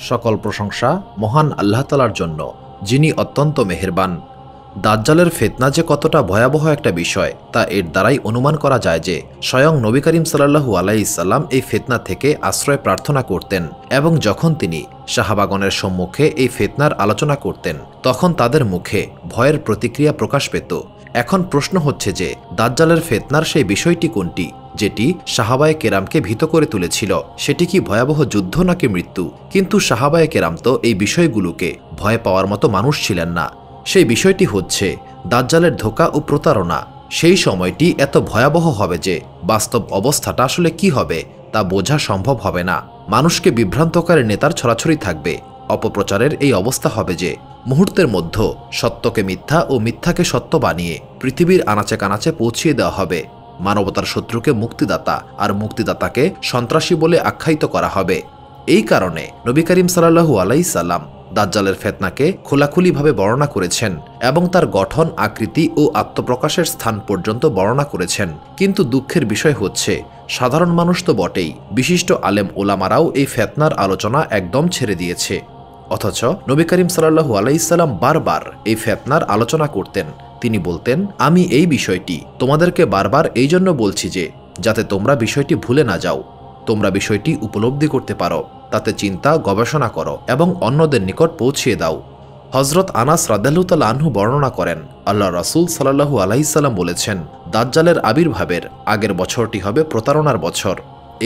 সকল প্রশংসা মহান আল্লাহ তাআলার জন্য, যিনি অত্যন্ত মেহেরবান। দাজ্জালের ফিতনা যে কতটা ভয়াবহ একটা বিষয় তা এর দ্বারাই অনুমান করা যায় যে স্বয়ং নবী করিম সাল্লাল্লাহু আলাইহিস সাল্লাম এই ফিতনা থেকে আশ্রয় প্রার্থনা করতেন এবং যখন তিনি সাহাবাগণের সম্মুখে এই ফিতনার আলোচনা করতেন তখন তাদের মুখে ভয়ের প্রতিক্রিয়া প্রকাশ পেত। এখন প্রশ্ন হচ্ছে যে দাজ্জালের ফিতনার সেই বিষয়টি কোনটি যেটি সাহাবায়ে কেরামকে ভীত করে তুলেছিল? সেটি কি ভয়াবহ যুদ্ধ নাকি মৃত্যু? কিন্তু সাহাবায়ে কেরাম তো এই বিষয়গুলোকে ভয় পাওয়ার মতো মানুষ ছিলেন না। সেই বিষয়টি হচ্ছে দাজ্জালের ধোঁকা ও প্রতারণা। সেই সময়টি এত ভয়াবহ হবে যে বাস্তব অবস্থাটা আসলে কি হবে তা বোঝা সম্ভব হবে না। মানুষকে বিভ্রান্তকারী নেতার ছড়াছড়ি থাকবে। অপপ্রচারের এই অবস্থা হবে যে মুহূর্তের মধ্যে সত্যকে মিথ্যা ও মিথ্যাকে সত্য বানিয়ে পৃথিবীর আনাচে কানাচে পৌঁছিয়ে দেওয়া হবে। মানবতার শত্রুকে মুক্তিদাতা আর মুক্তিদাতাকে সন্ত্রাসী বলে আখ্যায়িত করা হবে। এই কারণে নবী করিম সাল্লাল্লাহু আলাইহিস সাল্লাম দাজ্জালের ফিতনাকে খোলাখুলিভাবে বর্ণনা করেছেন এবং তার গঠন, আকৃতি ও আত্মপ্রকাশের স্থান পর্যন্ত বর্ণনা করেছেন। কিন্তু দুঃখের বিষয় হচ্ছে সাধারণ মানুষ তো বটেই, বিশিষ্ট আলেম ওলামারাও এই ফিতনার আলোচনা একদম ছেড়ে দিয়েছে। অথচ নবী করিম সাল্লাল্লাহু আলাইহিস সাল্লাম বারবার এই ফিতনার আলোচনা করতেন। তিনি বলতেন, আমি এই বিষয়টি তোমাদেরকে বারবার এই জন্য বলছি যে যাতে তোমরা বিষয়টি ভুলে না যাও, তোমরা বিষয়টি উপলব্ধি করতে পারো, তাতে চিন্তা গবেষণা করো এবং অন্যদের নিকট পৌঁছিয়ে দাও। হযরত আনাস রাদিয়াল্লাহু তাআলা আনহু বর্ণনা করেন, আল্লাহ রাসূল সাল্লাল্লাহু আলাইহিস সাল্লাম বলেছেন, দাজ্জালের আবির্ভাবের আগের বছরটি হবে প্রতারণার বছর।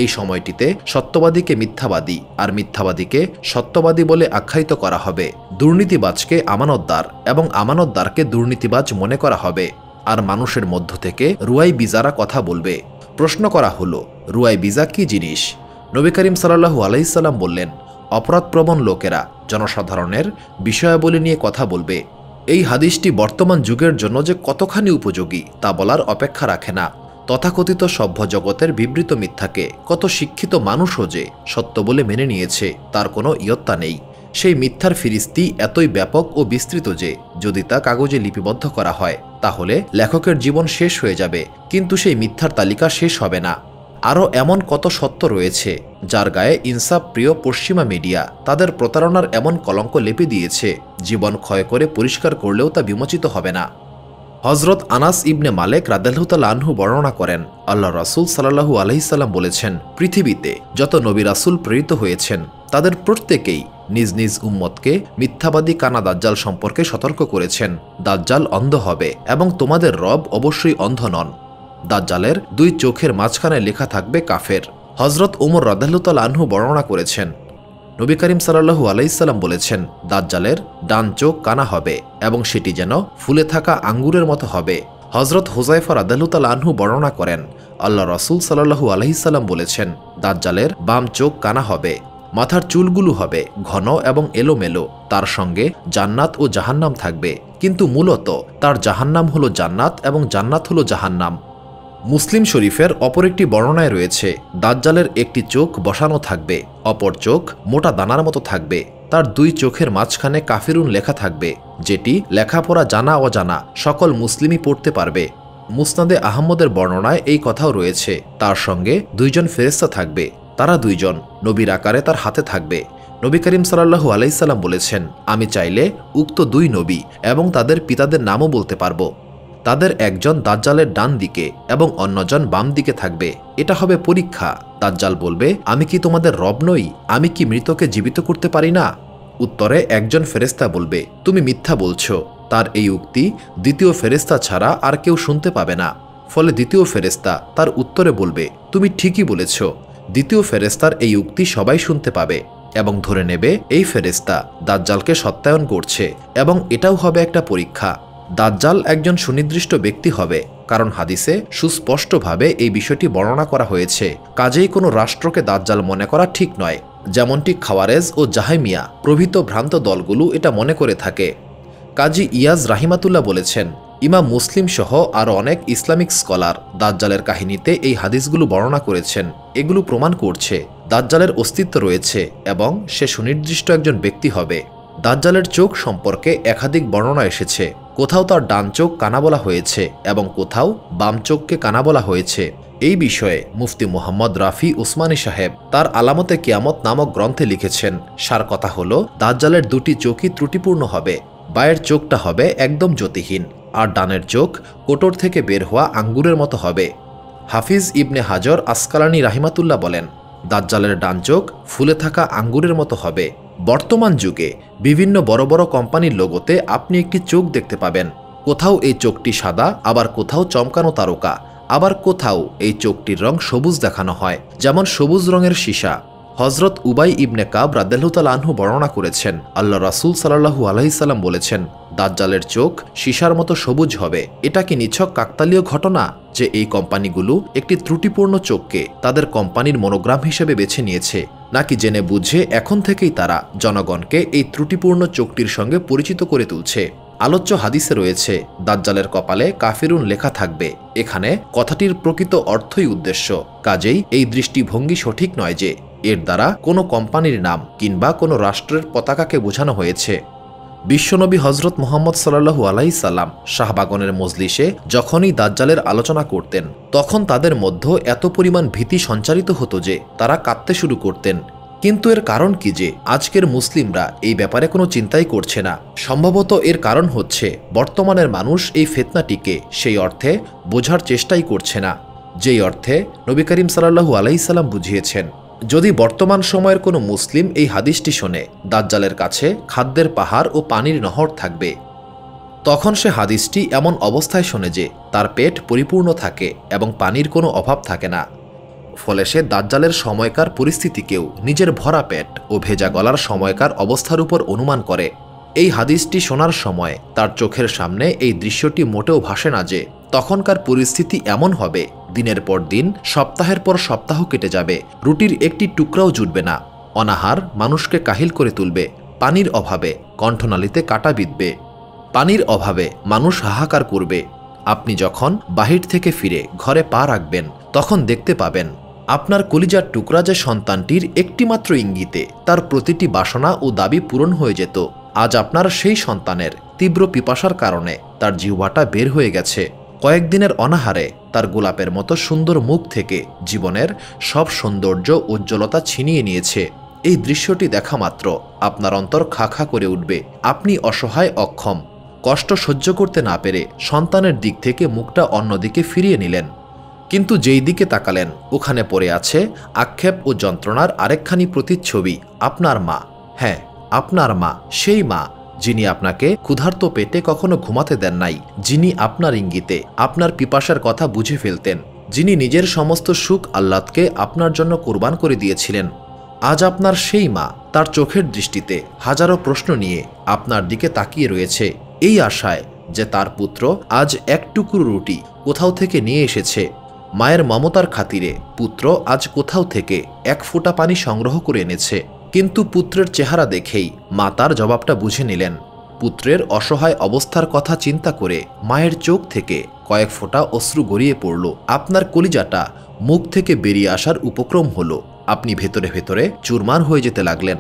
এই সময়টিতে সত্যবাদীকে মিথ্যাবাদী আর মিথ্যাবাদীকে সত্যবাদী বলে আখ্যায়িত করা হবে। দুর্নীতিবাজকে আমানতদার এবং আমানতদারকে দুর্নীতিবাজ মনে করা হবে। আর মানুষের মধ্য থেকে রুয়াই বিজারা কথা বলবে। প্রশ্ন করা হলো, রুয়াই বিজা কি জিনিস? নবী করিম সাল্লাল্লাহু আলাইহিস সাল্লাম বললেন, অপরাধপ্রবণ লোকেরা জনসাধারণের বিষয়াবলী নিয়ে কথা বলবে। এই হাদিসটি বর্তমান যুগের জন্য যে কতখানি উপযোগী তা বলার অপেক্ষা রাখে না। তথাকথিত সভ্য জগতের বিবৃত মিথ্যাকে কত শিক্ষিত মানুষও যে সত্য বলে মেনে নিয়েছে তার কোনো ইয়ত্তা নেই। সেই মিথ্যার ফিরিস্তি এতই ব্যাপক ও বিস্তৃত যে যদি তা কাগজে লিপিবদ্ধ করা হয় তাহলে লেখকের জীবন শেষ হয়ে যাবে, কিন্তু সেই মিথ্যার তালিকা শেষ হবে না। আরও এমন কত সত্য রয়েছে যার গায়ে ইনসাফ প্রিয় পশ্চিমা মিডিয়া তাদের প্রতারণার এমন কলঙ্ক লেপে দিয়েছে, জীবন ক্ষয় করে পরিষ্কার করলেও তা বিমোচিত হবে না। হযরত আনাস ইবনে মালিক রাদিয়াল্লাহু তাআলা আনহু বর্ণনা করেন, আল্লাহ রাসূল সাল্লাল্লাহু আলাইহিস সাল্লাম বলেছেন, পৃথিবীতে যত নবী রাসূল প্রেরিত হয়েছেন তাদের প্রত্যেকেই নিজ নিজ উম্মতকে মিথ্যাবাদী কানা দাজ্জাল সম্পর্কে সতর্ক করেছেন। দাজ্জাল অন্ধ হবে এবং তোমাদের রব অবশ্যই অন্ধ নন। দাজ্জালের দুই চোখের মাঝখানে লেখা থাকবে কাফের। হযরত ওমর রাদিয়াল্লাহু তাআলা আনহু বর্ণনা করেছেন, নবী করিম সাল্লাল্লাহু আলাইহিস সাল্লাম বলেছেন, দাজ্জালের ডান চোখ কানা হবে এবং সেটি যেন ফুলে থাকা আঙ্গুরের মতো হবে। হযরত হুযায়ফা রাদিয়াল্লাহু তাআলা আনহু বর্ণনা করেন, আল্লাহ রাসূল সাল্লাল্লাহু আলাইহিস সাল্লাম বলেছেন, দাজ্জালের বাম চোখ কানা হবে, মাথার চুলগুলো হবে ঘন এবং এলোমেলো, তার সঙ্গে জান্নাত ও জাহান্নাম থাকবে, কিন্তু মূলত তার জাহান্নাম হলো জান্নাত এবং জান্নাত হলো জাহান্নাম। মুসলিম শরীফের অপর একটি বর্ণনায় রয়েছে, দাজ্জালের একটি চোখ বসানো থাকবে, অপর চোখ মোটা দানার মতো থাকবে, তার দুই চোখের মাঝখানে কাফিরুন লেখা থাকবে, যেটি লেখাপড়া জানা অজানা সকল মুসলিমই পড়তে পারবে। মুসনাদে আহমদের বর্ণনায় এই কথাও রয়েছে, তার সঙ্গে দুইজন ফেরেশতা থাকবে, তারা দুইজন নবীর আকারে তার হাতে থাকবে। নবী করিম সাল্লাল্লাহু আলাইহিস সাল্লাম বলেছেন, আমি চাইলে উক্ত দুই নবী এবং তাদের পিতাদের নামও বলতে পারবো। তাদের একজন দাজ্জালের ডান দিকে এবং অন্যজন বাম দিকে থাকবে। এটা হবে পরীক্ষা। দাজ্জাল বলবে, আমি কি তোমাদের রব নই? আমি কি মৃতকে জীবিত করতে পারি না? উত্তরে একজন ফেরেশতা বলবে, তুমি মিথ্যা বলছো। তার এই উক্তি দ্বিতীয় ফেরেশতা ছাড়া আর কেউ শুনতে পাবে না। ফলে দ্বিতীয় ফেরেশতা তার উত্তরে বলবে, তুমি ঠিকই বলেছ। দ্বিতীয় ফেরেশতার এই উক্তি সবাই শুনতে পাবে এবং ধরে নেবে এই ফেরেশতা দাজ্জালকে সত্যায়ন করছে, এবং এটাও হবে একটা পরীক্ষা। দাজ্জাল একজন সুনির্দিষ্ট ব্যক্তি হবে, কারণ হাদিসে সুস্পষ্টভাবে এই বিষয়টি বর্ণনা করা হয়েছে। কাজেই কোনো রাষ্ট্রকে দাজ্জাল মনে করা ঠিক নয়, যেমনটি খাওয়ারেজ ও জাহামিয়া প্রভৃত ভ্রান্ত দলগুলো এটা মনে করে থাকে। কাজী ইয়াজ রাহিমাতুল্লাহ বলেছেন, ইমাম মুসলিম সহ আরও অনেক ইসলামিক স্কলার দাজ্জালের কাহিনীতে এই হাদিসগুলো বর্ণনা করেছেন। এগুলো প্রমাণ করছে দাজ্জালের অস্তিত্ব রয়েছে এবং সে সুনির্দিষ্ট একজন ব্যক্তি হবে। দাজ্জালের চোখ সম্পর্কে একাধিক বর্ণনা এসেছে। কোথাও তার ডান চোখ কানা বলা হয়েছে এবং কোথাও বাম চোখকে কানা বলা হয়েছে। এই বিষয়ে মুফতি মুহাম্মদ রাফি উসমানী সাহেব তার আলামতে কিয়ামত নামক গ্রন্থে লিখেছেন, সার কথা হলো দাজ্জালের দুটি চোখই ত্রুটিপূর্ণ হবে। বায়ের চোখটা হবে একদম জ্যোতিহীন, আর ডানের চোখ কোটর থেকে বের হওয়া আঙ্গুরের মতো হবে। হাফিজ ইবনে হাজর আসকালানি রাহিমাতুল্লাহ বলেন, দাজ্জালের ডান চোখ ফুলে থাকা আঙ্গুরের মতো হবে। বর্তমান যুগে বিভিন্ন বড় বড় কোম্পানির লোগোতে আপনি একটি চোখ দেখতে পাবেন। কোথাও এই চোখটি সাদা, আবার কোথাও চমকানো তারকা, আবার কোথাও এই চোখটির রং সবুজ দেখানো হয়, যেমন সবুজ রঙের সীসা। হজরত উবাই ইবনে কাব রাদিয়াল্লাহু তাআলা আনহু বর্ণনা করেছেন, আল্লাহ রাসূল সাল্লাল্লাহু আলাইহি সাল্লাম বলেছেন, দাজ্জালের চোখ সীসার মতো সবুজ হবে। এটা কি নিছক কাকতালীয় ঘটনা যে এই কোম্পানিগুলো একটি ত্রুটিপূর্ণ চোখকে তাদের কোম্পানির মনোগ্রাম হিসেবে বেছে নিয়েছে, নাকি জেনে বুঝে এখন থেকেই তারা জনগণকে এই ত্রুটিপূর্ণ চোখটির সঙ্গে পরিচিত করে তুলছে? আলোচ্য হাদিসে রয়েছে, দাজ্জালের কপালে কাফিরুন লেখা থাকবে। এখানে কথাটির প্রকৃত অর্থই উদ্দেশ্য। কাজেই এই দৃষ্টিভঙ্গি সঠিক নয় যে এর দ্বারা কোনো কোম্পানির নাম কিংবা কোনো রাষ্ট্রের পতাকাকে বোঝানো হয়েছে। বিশ্বনবী হজরত মুহাম্মদ সাল্লাল্লাহু আলাইহি সাল্লাম শাহবাগনের মজলিসে যখনই দাজ্জালের আলোচনা করতেন, তখন তাদের মধ্যে এত পরিমাণ ভীতি সঞ্চারিত হতো যে তারা কাঁদতে শুরু করতেন। কিন্তু এর কারণ কি যে আজকের মুসলিমরা এই ব্যাপারে কোনো চিন্তাই করছে না? সম্ভবত এর কারণ হচ্ছে বর্তমানের মানুষ এই ফিতনাটিকে সেই অর্থে বোঝার চেষ্টাই করছে না যেই অর্থে নবী করিম সাল্লাল্লাহু আলাইহি সাল্লাম বুঝিয়েছেন। যদি বর্তমান সময়ের কোনো মুসলিম এই হাদিসটি শোনে, দাজ্জালের কাছে খাদ্যের পাহাড় ও পানির নহর থাকবে, তখন সে হাদিসটি এমন অবস্থায় শোনে যে তার পেট পরিপূর্ণ থাকে এবং পানির কোনো অভাব থাকে না। ফলে সে দাজ্জালের সময়কার পরিস্থিতিকেও নিজের ভরা পেট ও ভেজা গলার সময়কার অবস্থার উপর অনুমান করে। এই হাদিসটি শোনার সময় তার চোখের সামনে এই দৃশ্যটি মোটেও ভাসে না যে তখনকার পরিস্থিতি এমন হবে, দিনের পর দিন, সপ্তাহের পর সপ্তাহ কেটে যাবে, রুটির একটি টুকরাও জুটবে না, অনাহার মানুষকে কাহিল করে তুলবে, পানির অভাবে কণ্ঠনালীতে কাটা বিঁধবে, পানির অভাবে মানুষ হাহাকার করবে। আপনি যখন বাহির থেকে ফিরে ঘরে পা রাখবেন, তখন দেখতে পাবেন আপনার কলিজার টুকরা যে সন্তানটির একটিমাত্র ইঙ্গিতে তার প্রতিটি বাসনা ও দাবি পূরণ হয়ে যেত, আজ আপনার সেই সন্তানের তীব্র পিপাসার কারণে তার জিহ্বাটা বের হয়ে গেছে। কয়েকদিনের অনাহারে তার গোলাপের মতো সুন্দর মুখ থেকে জীবনের সব সৌন্দর্য উজ্জ্বলতা ছিনিয়ে নিয়েছে। এই দৃশ্যটি দেখা মাত্র আপনার অন্তর খা খা করে উঠবে। আপনি অসহায়, অক্ষম, কষ্ট সহ্য করতে না পেরে সন্তানের দিক থেকে মুখটা অন্যদিকে ফিরিয়ে নিলেন। কিন্তু যেই দিকে তাকালেন, ওখানে পড়ে আছে আক্ষেপ ও যন্ত্রণার আরেকখানি প্রতিচ্ছবি, আপনার মা। হ্যাঁ, আপনার মা, সেই মা যিনি আপনাকে ক্ষুধার্ত পেটে কখনো ঘুমাতে দেন নাই, যিনি আপনার ইঙ্গিতে আপনার পিপাসার কথা বুঝে ফেলতেন, যিনি নিজের সমস্ত সুখ আহ্লাদকে আপনার জন্য কোরবান করে দিয়েছিলেন। আজ আপনার সেই মা তার চোখের দৃষ্টিতে হাজারো প্রশ্ন নিয়ে আপনার দিকে তাকিয়ে রয়েছে, এই আশায় যে তার পুত্র আজ এক টুকরো রুটি কোথাও থেকে নিয়ে এসেছে। মায়ের মমতার খাতিরে পুত্র আজ কোথাও থেকে এক ফোঁটা পানি সংগ্রহ করে এনেছে। কিন্তু পুত্রের চেহারা দেখেই মা তার জবাবটা বুঝে নিলেন। পুত্রের অসহায় অবস্থার কথা চিন্তা করে মায়ের চোখ থেকে কয়েক ফোঁটা অশ্রু গড়িয়ে পড়ল। আপনার কলিজাটা মুখ থেকে বেরিয়ে আসার উপক্রম হলো। আপনি ভেতরে ভেতরে চুরমার হয়ে যেতে লাগলেন।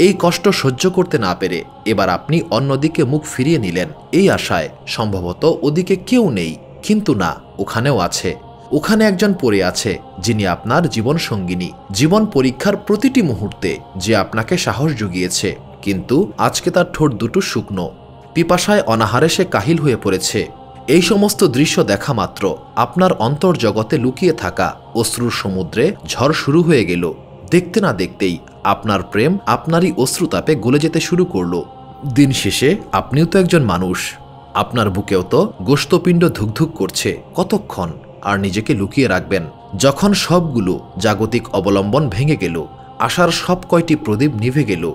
এই কষ্ট সহ্য করতে না পেরে এবার আপনি অন্যদিকে মুখ ফিরিয়ে নিলেন, এই আশায় সম্ভবত ওদিকে কেউ নেই। কিন্তু না, ওখানেও আছে। ওখানে একজন পড়ে আছে যিনি আপনার জীবন সঙ্গিনী, জীবন পরীক্ষার প্রতিটি মুহূর্তে যে আপনাকে সাহস জুগিয়েছে। কিন্তু আজকে তার ঠোঁট দুটো শুকনো, পিপাসায় অনাহারে সে কাহিল হয়ে পড়েছে। এই সমস্ত দৃশ্য দেখা মাত্র আপনার অন্তর্জগতে লুকিয়ে থাকা অশ্রুর সমুদ্রে ঝড় শুরু হয়ে গেল। দেখতে না দেখতেই আপনার প্রেম আপনারই অশ্রুতাপে গলে যেতে শুরু করল। দিন শেষে আপনিও তো একজন মানুষ, আপনার বুকেও তো গোশতপিণ্ড ধুকধুক করছে। কতক্ষণ আর নিজেকে লুকিয়ে রাখবেন? যখন সবগুলো জাগতিক অবলম্বন ভেঙে গেল, আশার সব কয়টি প্রদীপ নিভে গেল,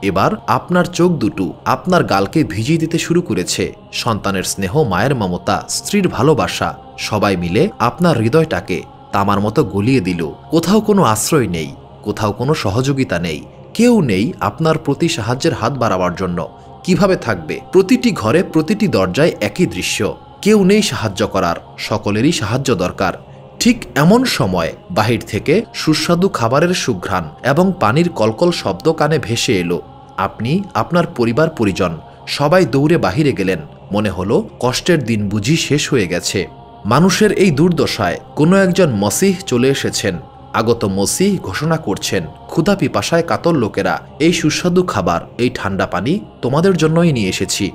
এবার আপনার চোখ দুটো আপনার গালকে ভিজিয়ে দিতে শুরু করেছে। সন্তানের স্নেহ, মায়ের মমতা, স্ত্রীর ভালোবাসা সবাই মিলে আপনার হৃদয়টাকে তামার মতো গলিয়ে দিল। কোথাও কোনো আশ্রয় নেই, কোথাও কোনো সহযোগিতা নেই, কেউ নেই আপনার প্রতি সাহায্যের হাত বাড়াবার জন্য। কিভাবে থাকবে? প্রতিটি ঘরে, প্রতিটি দরজায় একই দৃশ্য, কেউ নেই সাহায্য করার, সকলেরই সাহায্য দরকার। ঠিক এমন সময় বাহির থেকে সুস্বাদু খাবারের সুঘ্রাণ এবং পানির কলকল শব্দ কানে ভেসে এলো। আপনি, আপনার পরিবার পরিজন সবাই দৌড়ে বাহিরে গেলেন। মনে হলো কষ্টের দিন বুঝি শেষ হয়ে গেছে। মানুষের এই দুর্দশায় কোনো একজন মসিহ চলে এসেছেন। আগত মসিহ ঘোষণা করছেন, ক্ষুধা পিপাসায় কাতর লোকেরা, এই সুস্বাদু খাবার, এই ঠান্ডা পানি তোমাদের জন্যই নিয়ে এসেছি।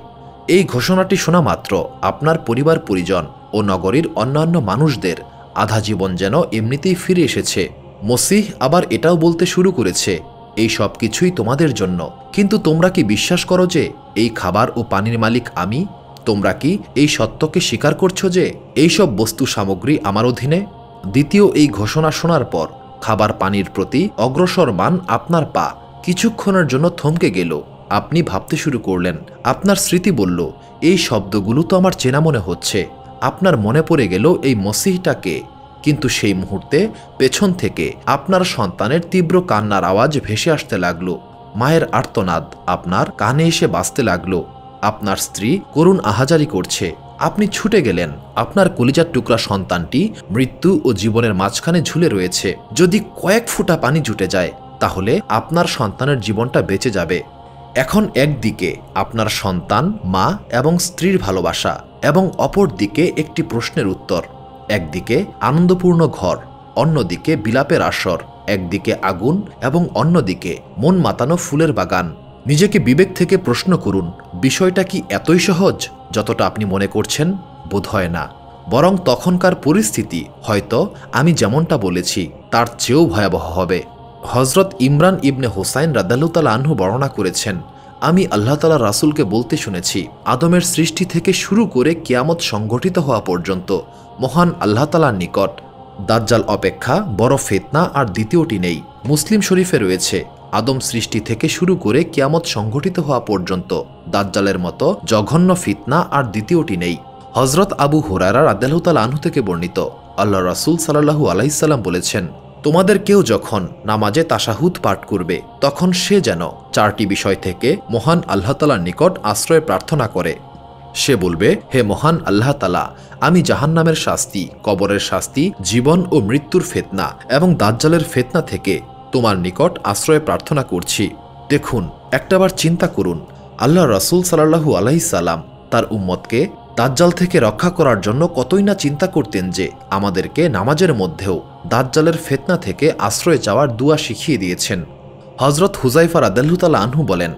এই ঘোষণাটি শোনা মাত্র আপনার পরিবার পরিজন ও নগরীর অন্যান্য মানুষদের আধা জীবন যেন এমনিতেই ফিরে এসেছে। মসিহ আবার এটাও বলতে শুরু করেছে, এই সব কিছুই তোমাদের জন্য, কিন্তু তোমরা কি বিশ্বাস করো যে এই খাবার ও পানির মালিক আমি? তোমরা কি এই সত্যকে স্বীকার করছো যে এই সব বস্তু সামগ্রী আমার অধীনে? দ্বিতীয় এই ঘোষণা শোনার পর খাবার পানির প্রতি অগ্রসর মান আপনার পা কিছুক্ষণের জন্য থমকে গেল। আপনি ভাবতে শুরু করলেন, আপনার স্মৃতি বলল, এই শব্দগুলো তো আমার চেনা মনে হচ্ছে। আপনার মনে পড়ে গেল এই মসিহটাকে। কিন্তু সেই মুহূর্তে পেছন থেকে আপনার সন্তানের তীব্র কান্নার আওয়াজ ভেসে আসতে লাগলো। মায়ের আর্তনাদ আপনার কানে এসে বাজতে লাগলো। আপনার স্ত্রী করুণ আহাজারি করছে। আপনি ছুটে গেলেন। আপনার কলিজার টুকরা সন্তানটি মৃত্যু ও জীবনের মাঝখানে ঝুলে রয়েছে। যদি কয়েক ফোঁটা পানি জুটে যায় তাহলে আপনার সন্তানের জীবনটা বেঁচে যাবে। এখন একদিকে আপনার সন্তান, মা এবং স্ত্রীর ভালোবাসা, এবং অপর দিকে একটি প্রশ্নের উত্তর। একদিকে আনন্দপূর্ণ ঘর, অন্যদিকে বিলাপের আসর। একদিকে আগুন এবং অন্যদিকে মন মাতানো ফুলের বাগান। নিজেকে বিবেক থেকে প্রশ্ন করুন, বিষয়টা কি এতই সহজ যতটা আপনি মনে করছেন? বোধহয় না, বরং তখনকার পরিস্থিতি হয়তো আমি যেমনটা বলেছি তার চেয়েও ভয়াবহ হবে। হজরত ইমরান ইবনে হোসাইন রাদিয়াল্লাহু তাআলা আনহু বর্ণনা করেছেন, আমি আল্লাহ তাআলা রাসূলকে বলতে শুনেছি, আদমের সৃষ্টি থেকে শুরু করে কিয়ামত সংঘটিত হওয়া পর্যন্ত মহান আল্লাহ তাআলার নিকট দাজ্জাল অপেক্ষা বড় ফিতনা আর দ্বিতীয়টি নেই। মুসলিম শরীফে রয়েছে, আদম সৃষ্টি থেকে শুরু করে কিয়ামত সংঘটিত হওয়া পর্যন্ত দাজ্জালের মতো জঘন্য ফিতনা আর দ্বিতীয়টি নেই। হজরত আবু হুরায়রা রাদিয়াল্লাহু তাআলা আনহু থেকে বর্ণিত, আল্লাহ রাসূল সাল্লাল্লাহু আলাইহি সাল্লাম বলেছেন, তোমাদের কেউ যখন নামাজে তাশাহুদ পাঠ করবে তখন সে যেন চারটি বিষয় থেকে মহান আল্লাহ তাআলার নিকট আশ্রয় প্রার্থনা করে। সে বলবে, হে মহান আল্লাহ তাআলা, আমি জাহান্নামের শাস্তি, কবরের শাস্তি, জীবন ও মৃত্যুর ফিতনা এবং দাজ্জালের ফিতনা থেকে তোমার নিকট আশ্রয় প্রার্থনা করছি। দেখুন, একটাবার চিন্তা করুন, আল্লাহ রাসূল সাল্লাল্লাহু আলাইহি সাল্লাম তার উম্মতকে দাজ্জাল থেকে রক্ষা করার জন্য কতই না চিন্তা করতেন যে আমাদেরকে নামাজের মধ্যেও দাজ্জালের ফিতনা থেকে আশ্রয় চাওয়ার দুয়া শিখিয়ে দিয়েছেন। হজরত হুযায়ফা রাদিয়াল্লাহু তাআলা আনহু বলেন,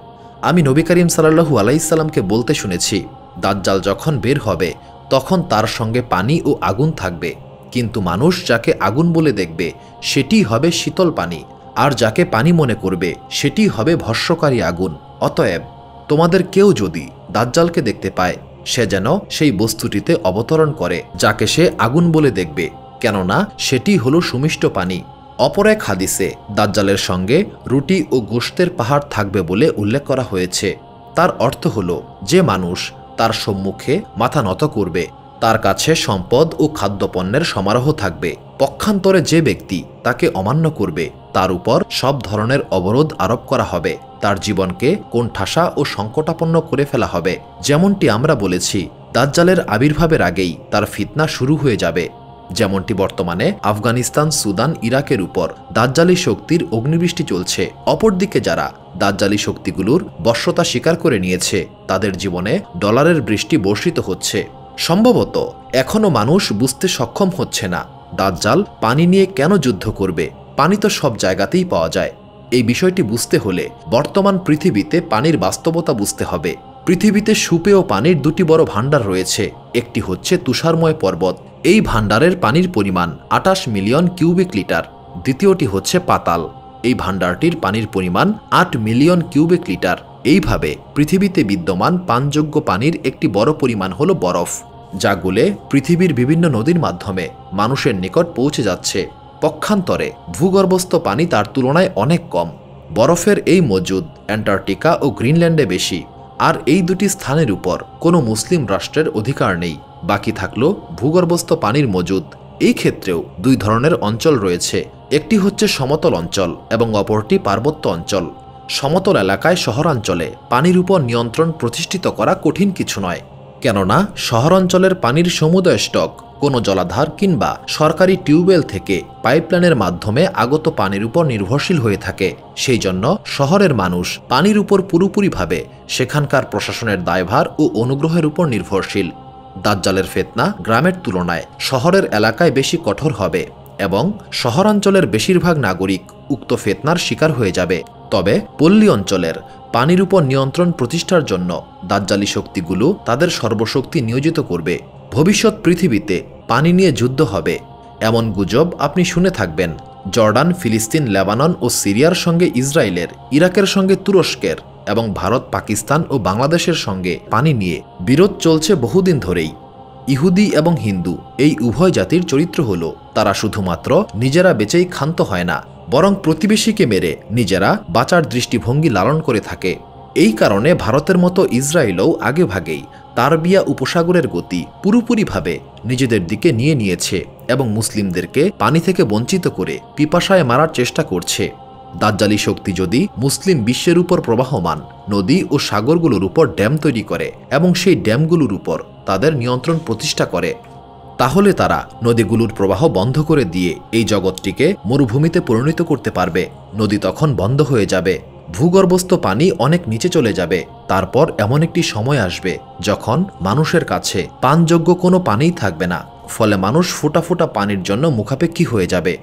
আমি নবী করিম সাল্লাল্লাহু আলাইহি সাল্লামকে বলতে শুনেছি, দাজ্জাল যখন বের হবে তখন তার সঙ্গে পানি ও আগুন থাকবে, কিন্তু মানুষ যাকে আগুন বলে দেখবে সেটিই হবে শীতল পানি, আর যাকে পানি মনে করবে সেটিই হবে ভস্মকারী আগুন। অতএব তোমাদের কেউ যদি দাজ্জালকে দেখতে পায় সে যেন সেই বস্তুটিতে অবতরণ করে যাকে সে আগুন বলে দেখবে, কেননা সেটি হলো সুমিষ্ট পানি। অপর এক হাদিসে দাজ্জালের সঙ্গে রুটি ও গোশতের পাহাড় থাকবে বলে উল্লেখ করা হয়েছে। তার অর্থ হলো, যে মানুষ তার সম্মুখে মাথা নত করবে তার কাছে সম্পদ ও খাদ্যপণ্যের সমারোহ থাকবে। পক্ষান্তরে যে ব্যক্তি তাকে অমান্য করবে তার উপর সব ধরনের অবরোধ আরোপ করা হবে, তার জীবনকে কোণঠাসা ও সংকটাপন্ন করে ফেলা হবে। যেমনটি আমরা বলেছি, দাজ্জালের আবির্ভাবের আগেই তার ফিতনা শুরু হয়ে যাবে। যেমনটি বর্তমানে আফগানিস্তান, সুদান, ইরাকের উপর দাজ্জালি শক্তির অগ্নিবৃষ্টি চলছে। অপরদিকে যারা দাজ্জালি শক্তিগুলোর বশ্যতা স্বীকার করে নিয়েছে তাদের জীবনে ডলারের বৃষ্টি বর্ষিত হচ্ছে। সম্ভবত এখনও মানুষ বুঝতে সক্ষম হচ্ছে না দাজ্জাল পানি নিয়ে কেন যুদ্ধ করবে। পানি তো সব জায়গাতেই পাওয়া যায়। এই বিষয়টি বুঝতে হলে বর্তমান পৃথিবীতে পানির বাস্তবতা বুঝতে হবে। পৃথিবীতে সুপেয় পানির দুটি বড় ভাণ্ডার রয়েছে। একটি হচ্ছে তুষারময় পর্বত, এই ভাণ্ডারের পানির পরিমাণ 28 মিলিয়ন কিউবিক লিটার। দ্বিতীয়টি হচ্ছে পাতাল, এই ভাণ্ডারটির পানির পরিমাণ 8 মিলিয়ন কিউবিক লিটার। এইভাবে পৃথিবীতে বিদ্যমান পানযোগ্য পানির একটি বড় পরিমাণ হল বরফ, যা গলে পৃথিবীর বিভিন্ন নদীর মাধ্যমে মানুষের নিকট পৌঁছে যাচ্ছে। পক্ষান্তরে ভূগর্ভস্থ পানি তার তুলনায় অনেক কম। বরফের এই মজুদ অ্যান্টার্কটিকা ও গ্রিনল্যান্ডে বেশি, আর এই দুটি স্থানের উপর কোনো মুসলিম রাষ্ট্রের অধিকার নেই। বাকি থাকলো ভূগর্ভস্থ পানির মজুদ। এই ক্ষেত্রেও দুই ধরনের অঞ্চল রয়েছে, একটি হচ্ছে সমতল অঞ্চল এবং অপরটি পার্বত্য অঞ্চল। সমতল এলাকায় শহরাঞ্চলে পানির উপর নিয়ন্ত্রণ প্রতিষ্ঠিত করা কঠিন কিছু নয়, কেননা শহরাঞ্চলের পানির সমুদয় স্টক কোনো জলাধার কিংবা সরকারি টিউবওয়েল থেকে পাইপলাইনের মাধ্যমে আগত পানির উপর নির্ভরশীল হয়ে থাকে। সেই জন্য শহরের মানুষ পানির উপর পুরোপুরিভাবে সেখানকার প্রশাসনের দায়ভার ও অনুগ্রহের উপর নির্ভরশীল। দাজ্জালের ফিতনা গ্রামের তুলনায় শহরের এলাকায় বেশি কঠোর হবে এবং শহরাঞ্চলের বেশিরভাগ নাগরিক উক্ত ফিতনার শিকার হয়ে যাবে। তবে পল্লী অঞ্চলের পানির উপর নিয়ন্ত্রণ প্রতিষ্ঠার জন্য দাজ্জালি শক্তিগুলো তাদের সর্বশক্তি নিয়োজিত করবে। ভবিষ্যৎ পৃথিবীতে পানি নিয়ে যুদ্ধ হবে এমন গুজব আপনি শুনে থাকবেন। জর্ডান, ফিলিস্তিন, লেবানন ও সিরিয়ার সঙ্গে ইসরায়েলের, ইরাকের সঙ্গে তুরস্কের এবং ভারত, পাকিস্তান ও বাংলাদেশের সঙ্গে পানি নিয়ে বিরোধ চলছে বহুদিন ধরেই। ইহুদি এবং হিন্দু এই উভয় জাতির চরিত্র হল তারা শুধুমাত্র নিজেরা বেঁচেই ক্ষান্ত হয় না, বরং প্রতিবেশীকে মেরে নিজেরা বাঁচার দৃষ্টিভঙ্গি লালন করে থাকে। এই কারণে ভারতের মতো ইসরায়েলও আগেভাগেই তারবিয়া উপসাগরের গতি পুরোপুরিভাবে নিজেদের দিকে নিয়ে নিয়েছে এবং মুসলিমদেরকে পানি থেকে বঞ্চিত করে পিপাসায় মারার চেষ্টা করছে। দাজ্জালি শক্তি যদি মুসলিম বিশ্বের উপর প্রবাহমান নদী ও সাগরগুলোর উপর ড্যাম তৈরি করে এবং সেই ড্যামগুলোর উপর তাদের নিয়ন্ত্রণ প্রতিষ্ঠা করে, তাহলে তারা নদীগুলোর প্রবাহ বন্ধ করে দিয়ে এই জগৎটিকে মরুভূমিতে পরিণত করতে পারবে। নদী তখন বন্ধ হয়ে যাবে, ভূগর্ভস্থ পানি অনেক নিচে চলে যাবে। তারপর এমন একটি সময় আসবে যখন মানুষের কাছে পানযোগ্য কোনো পানিই থাকবে না, ফলে মানুষ ফোঁটা ফোঁটা পানির জন্য মুখাপেক্ষী হয়ে যাবে।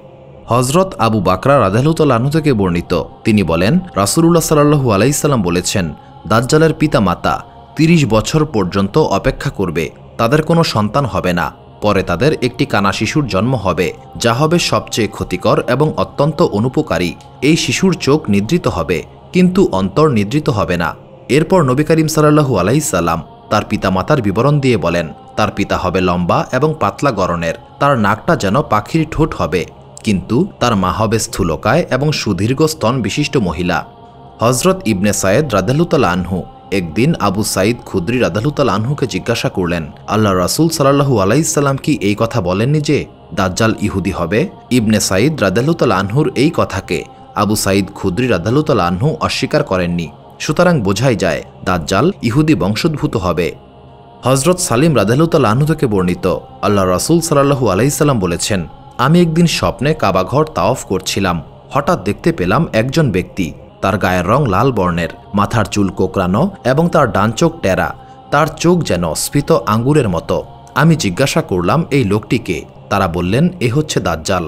হজরত আবু বাকরা রাদিয়াল্লাহু তাআলা আনহু থেকে বর্ণিত, তিনি বলেন, রাসূলুল্লাহ সাল্লাল্লাহু আলাইহি সাল্লাম বলেছেন, দাজ্জালের পিতা মাতা ৩০ বছর পর্যন্ত অপেক্ষা করবে, তাদের কোনো সন্তান হবে না। পরে তাদের একটি কানা শিশুর জন্ম হবে, যা হবে সবচেয়ে ক্ষতিকর এবং অত্যন্ত অনুপকারী। এই শিশুর চোখ নিদ্রিত হবে, কিন্তু অন্তর নিদ্রিত হবে না। এরপর নবী করিম সাল্লাল্লাহু আলাইহি সাল্লাম তার পিতামাতার বিবরণ দিয়ে বলেন, তার পিতা হবে লম্বা এবং পাতলা গড়নের, তার নাকটা যেন পাখির ঠোঁট হবে, কিন্তু তার মা হবে স্থূলকায় এবং সুদীর্ঘ স্তন বিশিষ্ট মহিলা। হজরত ইবনে সায়েদ রাদিয়াল্লাহু তাআলা আনহু একদিন আবু সাঈদ খুদরি রাদিয়াল্লাহু তাআলা আনহুকে জিজ্ঞাসা করলেন, আল্লাহ রাসূল সাল্লাল্লাহু আলাইহি সাল্লাম কি এই কথা বলেননি যে দাজ্জাল ইহুদি হবে? ইবনে সাঈদ রাদিয়াল্লাহু তাআলা আনহুর এই কথাকে আবু সাঈদ খুদরি রাদিয়াল্লাহু তাআলা আনহু অস্বীকার করেননি। সুতরাং বোঝাই যায় দাজ্জাল ইহুদি বংশোদ্ভূত হবে। হজরত সালিম রাদিয়াল্লাহু তাআলা আনহু থেকে বর্ণিত, আল্লাহ রাসূল সাল্লাল্লাহু আলাইহি সাল্লাম বলেছেন, আমি একদিন স্বপ্নে কাবাঘর তাওয়াফ করছিলাম। হঠাৎ দেখতে পেলাম একজন ব্যক্তি, তার গায়ের রং লাল বর্ণের, মাথার চুল কোকড়ানো এবং তার ডান চোখ টেরা, তার চোখ যেন স্ফীত আঙ্গুরের মতো। আমি জিজ্ঞাসা করলাম এই লোকটিকে, তারা বললেন এ হচ্ছে দাজ্জাল।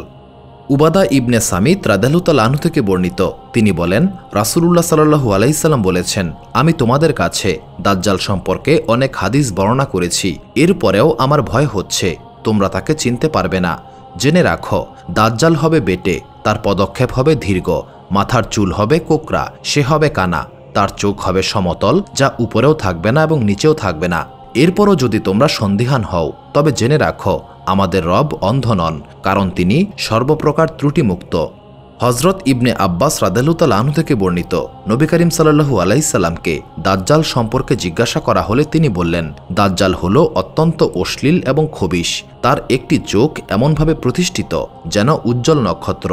উবাদা ইবনে সামিত রাদিয়াল্লাহু তাআলা আনহু থেকে বর্ণিত, তিনি বলেন, রাসূলুল্লাহ সাল্লাল্লাহু আলাইহি সাল্লাম বলেছেন, আমি তোমাদের কাছে দাজ্জাল সম্পর্কে অনেক হাদিস বর্ণনা করেছি, এরপরেও আমার ভয় হচ্ছে তোমরা তাকে চিনতে পারবে না। জেনে রাখো, দাজ্জাল হবে বেটে, তার পদক্ষেপ হবে দীর্ঘ, মাথার চুল হবে কোকড়া, সে হবে কানা, তার চোখ হবে সমতল, যা উপরেও থাকবে না এবং নিচেও থাকবে না। এরপরও যদি তোমরা সন্দিহান হও, তবে জেনে রাখো আমাদের রব অন্ধ নন, কারণ তিনি সর্বপ্রকার ত্রুটিমুক্ত। হজরত ইবনে আব্বাস রাদিয়াল্লাহু তাআলা আনহু থেকে বর্ণিত, নবী করিম সাল্লাল্লাহু আলাইহি সাল্লামকে দাজ্জাল সম্পর্কে জিজ্ঞাসা করা হলে তিনি বললেন, দাজ্জাল হলো অত্যন্ত অশ্লীল এবং খবিশ। তার একটি চোখ এমনভাবে প্রতিষ্ঠিত যেন উজ্জ্বল নক্ষত্র,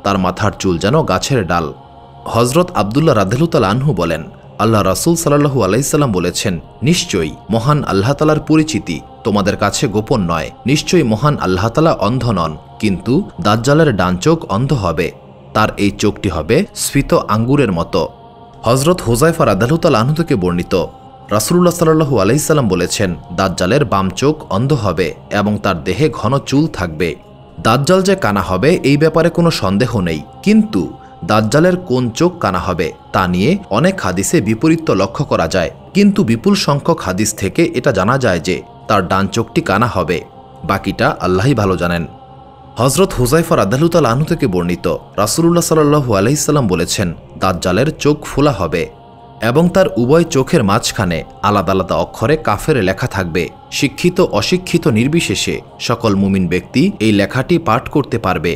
তার মাথার চুল যেন গাছের ডাল। হজরত আবদুল্লাহ রাদিয়াল্লাহু তাআলা আনহু বলেন, আল্লাহ রাসূল সাল্লাল্লাহু আলাইহি সাল্লাম বলেছেন, নিশ্চয়ই মহান আল্লাহ তাআলার পরিচিতি তোমাদের কাছে গোপন নয়। নিশ্চয়ই মহান আল্লাহ তাআলা অন্ধ নন, কিন্তু দাজ্জালের ডান চোখ অন্ধ হবে, তার এই চোখটি হবে স্ফীত আঙ্গুরের মতো। হজরত হুযায়ফা রাদিয়াল্লাহু তাআলা আনহু থেকে বর্ণিত, রাসূলুল্লাহ সাল্লাল্লাহু আলাইহি সাল্লাম বলেছেন, দাজ্জালের বাম চোখ অন্ধ হবে এবং তার দেহে ঘন চুল থাকবে। দাজ্জাল যে কানা হবে এই ব্যাপারে কোনো সন্দেহ নেই, কিন্তু দাজ্জালের কোন চোখ কানা হবে তা নিয়ে অনেক হাদিসে বিপরীত্য লক্ষ্য করা যায়, কিন্তু বিপুল সংখ্যক হাদিস থেকে এটা জানা যায় যে তার ডান চোখটি কানা হবে, বাকিটা আল্লাহই ভালো জানেন। হজরত হুযায়ফা রাদিয়াল্লাহু তাআলা আনহু থেকে বর্ণিত, রাসূলুল্লাহ সাল্লাল্লাহু আলাইহি সাল্লাম বলেছেন, দাজ্জালের চোখ ফোলা হবে এবং তার উভয় চোখের মাঝখানে আলাদা আলাদা অক্ষরে কাফের লেখা থাকবে। শিক্ষিত অশিক্ষিত নির্বিশেষে সকল মুমিন ব্যক্তি এই লেখাটি পাঠ করতে পারবে।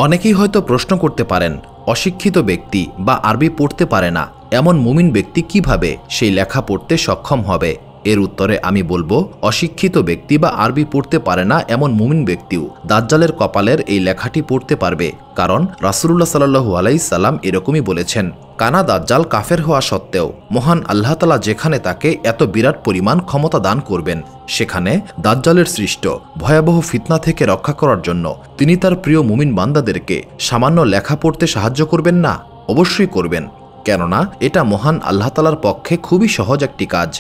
অনেকেই হয়তো প্রশ্ন করতে পারেন, অশিক্ষিত ব্যক্তি বা আরবি পড়তে পারে না এমন মুমিন ব্যক্তি কিভাবে সেই লেখা পড়তে সক্ষম হবে? এর উত্তরে আমি বলবো, অশিক্ষিত ব্যক্তি বা আরবি পড়তে পারে না এমন মুমিন ব্যক্তিও দাজ্জালের কপালের এই লেখাটি পড়তে পারবে, কারণ রাসূলুল্লাহ সাল্লাল্লাহু আলাইহি সাল্লাম এরকমই বলেছেন, কানা দাজ্জাল কাফের হওয়া সত্ত্বেও মহান আল্লাহ তাআলা যেখানে তাকে এত বিরাট পরিমাণ ক্ষমতা দান করবেন, সেখানে দাজ্জালের সৃষ্ট ভয়াবহ ফিতনা থেকে রক্ষা করার জন্য তিনি তার প্রিয় মুমিন বান্দাদেরকে সামান্য লেখা পড়তে সাহায্য করবেন না? অবশ্যই করবেন, কেননা এটা মহান আল্লাহ তাআলার পক্ষে খুবই সহজ একটি কাজ।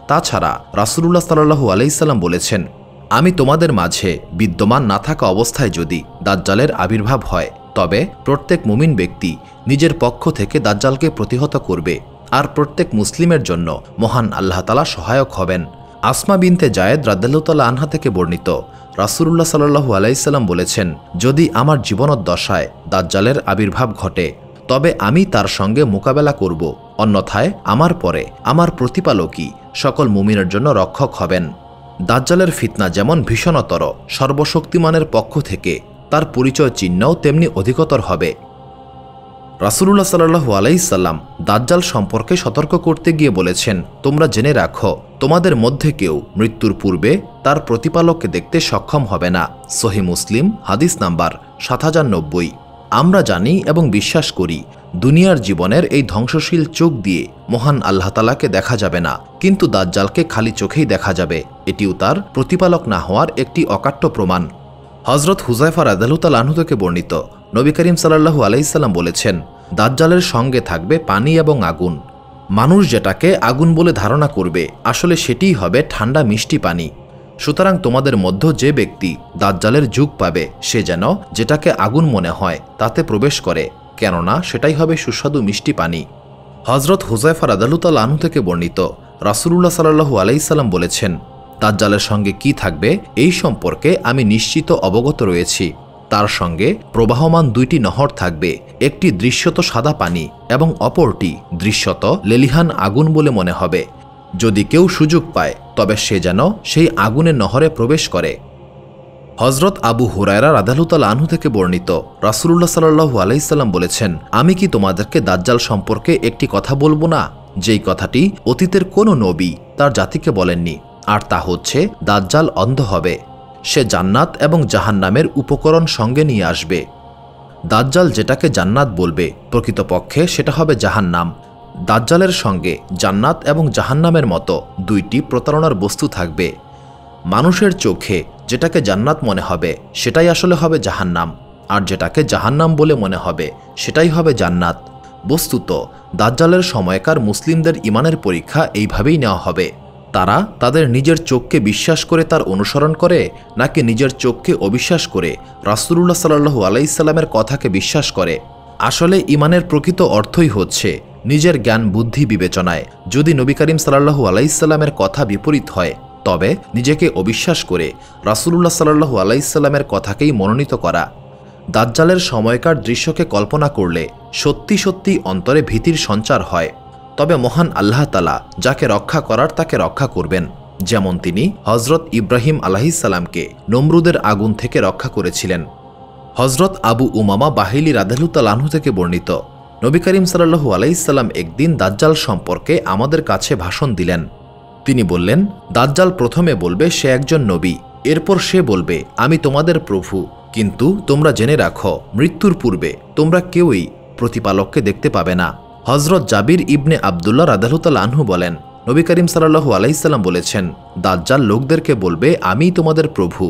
তাছাড়া রাসূলুল্লাহ সাল্লাল্লাহু আলাইহি সাল্লাম বলেছেন, আমি তোমাদের মাঝে বিদ্যমান না থাকা অবস্থায় যদি দাজ্জালের আবির্ভাব হয় তবে প্রত্যেক মুমিন ব্যক্তি নিজের পক্ষ থেকে দাজ্জালকে প্রতিহত করবে আর প্রত্যেক মুসলিমের জন্য মহান আল্লাহ তাআলা সহায়ক হবেন। আসমা বিনতে জায়েদ রাদিয়াল্লাহু তাআলা আনহা থেকে বর্ণিত, রাসূলুল্লাহ সাল্লাল্লাহু আলাইহি সাল্লাম বলেছেন, যদি আমার জীবনোদ্দশায় দাজ্জালের আবির্ভাব ঘটে তবে আমি তার সঙ্গে মোকাবেলা করব, অন্যথায় আমার পরে আমার প্রতিপালকই সকল মুমিনের জন্য রক্ষক হবেন। দাজ্জালের ফিতনা যেমন ভীষণতর, সর্বশক্তিমানের পক্ষ থেকে তার পরিচয় চিহ্নও তেমনি অধিকতর হবে। রাসূলুল্লাহ সাল্লাল্লাহু আলাইহি সাল্লাম দাজ্জাল সম্পর্কে সতর্ক করতে গিয়ে বলেছেন, তোমরা জেনে রাখো, তোমাদের মধ্যে কেউ মৃত্যুর পূর্বে তার প্রতিপালককে দেখতে সক্ষম হবে না। সহিহ মুসলিম হাদিস নাম্বার ৭০৯০। আমরা জানি এবং বিশ্বাস করি দুনিয়ার জীবনের এই ধ্বংসশীল চোখ দিয়ে মহান আল্লাহ তাআলাকে দেখা যাবে না, কিন্তু দাজ্জালকে খালি চোখেই দেখা যাবে। এটিও তার প্রতিপালক না হওয়ার একটি অকাট্য প্রমাণ। হযরত হুযায়ফা রাদিয়াল্লাহু তাআলা আনহু থেকে বর্ণিত, নবী করিম সাল্লাল্লাহু আলাইহি সাল্লাম বলেছেন, দাজ্জালের সঙ্গে থাকবে পানি এবং আগুন। মানুষ যেটাকে আগুন বলে ধারণা করবে আসলে সেটিই হবে ঠান্ডা মিষ্টি পানি। সুতরাং তোমাদের মধ্য যে ব্যক্তি দাজ্জালের যুগ পাবে সে যেন যেটাকে আগুন মনে হয় তাতে প্রবেশ করে, কেননা সেটাই হবে সুস্বাদু মিষ্টি পানি। হযরত হুযায়ফা রাদিয়াল্লাহু তাআলা আনহু থেকে বর্ণিত, রাসূলুল্লাহ সাল্লাল্লাহু আলাইহি সাল্লাম বলেছেন, দাজ্জালের সঙ্গে কি থাকবে এই সম্পর্কে আমি নিশ্চিত অবগত রয়েছি। তার সঙ্গে প্রবাহমান দুইটি নহর থাকবে, একটি দৃশ্যত সাদা পানি এবং অপরটি দৃশ্যত লেলিহান আগুন বলে মনে হবে। যদি কেউ সুযোগ পায় তবে সে যেন সেই আগুনের নহরে প্রবেশ করে। হযরত আবু হুরায়রা রাদিয়াল্লাহু তাআলা আনহু থেকে বর্ণিত, রাসূলুল্লাহ সাল্লাল্লাহু আলাইহি সাল্লাম বলেছেন, আমি কি তোমাদেরকে দাজ্জাল সম্পর্কে একটি কথা বলবো না, যেই কথাটি অতীতের কোনো নবী তার জাতিকে বলেননি, আর তা হচ্ছে দাজ্জাল অন্ধ হবে। সে জান্নাত এবং জাহান্নামের উপকরণ সঙ্গে নিয়ে আসবে। দাজ্জাল যেটাকে জান্নাত বলবে প্রকৃতপক্ষে সেটা হবে জাহান্নাম। দাজ্জালের সঙ্গে জান্নাত এবং জাহান্নামের মতো দুইটি প্রতারণার বস্তু থাকবে। মানুষের চোখে যেটাকে জান্নাত মনে হবে সেটাই আসলে হবে জাহান্নাম, আর যেটাকে জাহান্নাম বলে মনে হবে সেটাই হবে জান্নাত। বস্তুত দাজ্জালের সময়কার মুসলিমদের ঈমানের পরীক্ষা এইভাবেই নেওয়া হবে। তারা তাদের নিজের চোখকে বিশ্বাস করে তার অনুসরণ করে, নাকি নিজের চোখকে অবিশ্বাস করে রাসূলুল্লাহ সাল্লাল্লাহু আলাইহি সাল্লামের কথাকে বিশ্বাস করে। আসলে ঈমানের প্রকৃত অর্থই হচ্ছে নিজের জ্ঞান বুদ্ধি বিবেচনায় যদি নবী করিম সাল্লাল্লাহু আলাইহি সাল্লামের কথা বিপরীত হয় তবে নিজেকে অবিশ্বাস করে রাসূলুল্লাহ সাল্লাল্লাহু আলাইহি সাল্লামের কথাকেই মনোনীত করা। দাজ্জালের সময়কার দৃশ্যকে কল্পনা করলে সত্যি সত্যি অন্তরে ভীতির সঞ্চার হয়। তবে মহান আল্লাহ তাআলা যাকে রক্ষা করার তাকে রক্ষা করবেন, যেমন তিনি হযরত ইব্রাহিম আলাইহিস সালামকে নমরুদের আগুন থেকে রক্ষা করেছিলেন। হযরত আবু উমামা বাহিলি রাদিয়াল্লাহু তাআলা আনহু থেকে বর্ণিত, নবী করিম সাল্লাল্লাহু আলাইহি সাল্লাম একদিন দাজ্জাল সম্পর্কে আমাদের কাছে ভাষণ দিলেন। তিনি বললেন, দাজ্জাল প্রথমে বলবে সে একজন নবী, এরপর সে বলবে আমি তোমাদের প্রভু, কিন্তু তোমরা জেনে রাখো মৃত্যুর পূর্বে তোমরা কেউই প্রতিপালককে দেখতে পাবে না। হযরত জাবির ইবনে আব্দুল্লাহ রাদিয়াল্লাহু তাআলা আনহু বলেন, নবী করিম সাল্লাল্লাহু আলাইহি সাল্লাম বলেছেন, দাজ্জাল লোকদেরকে বলবে আমিই তোমাদের প্রভু।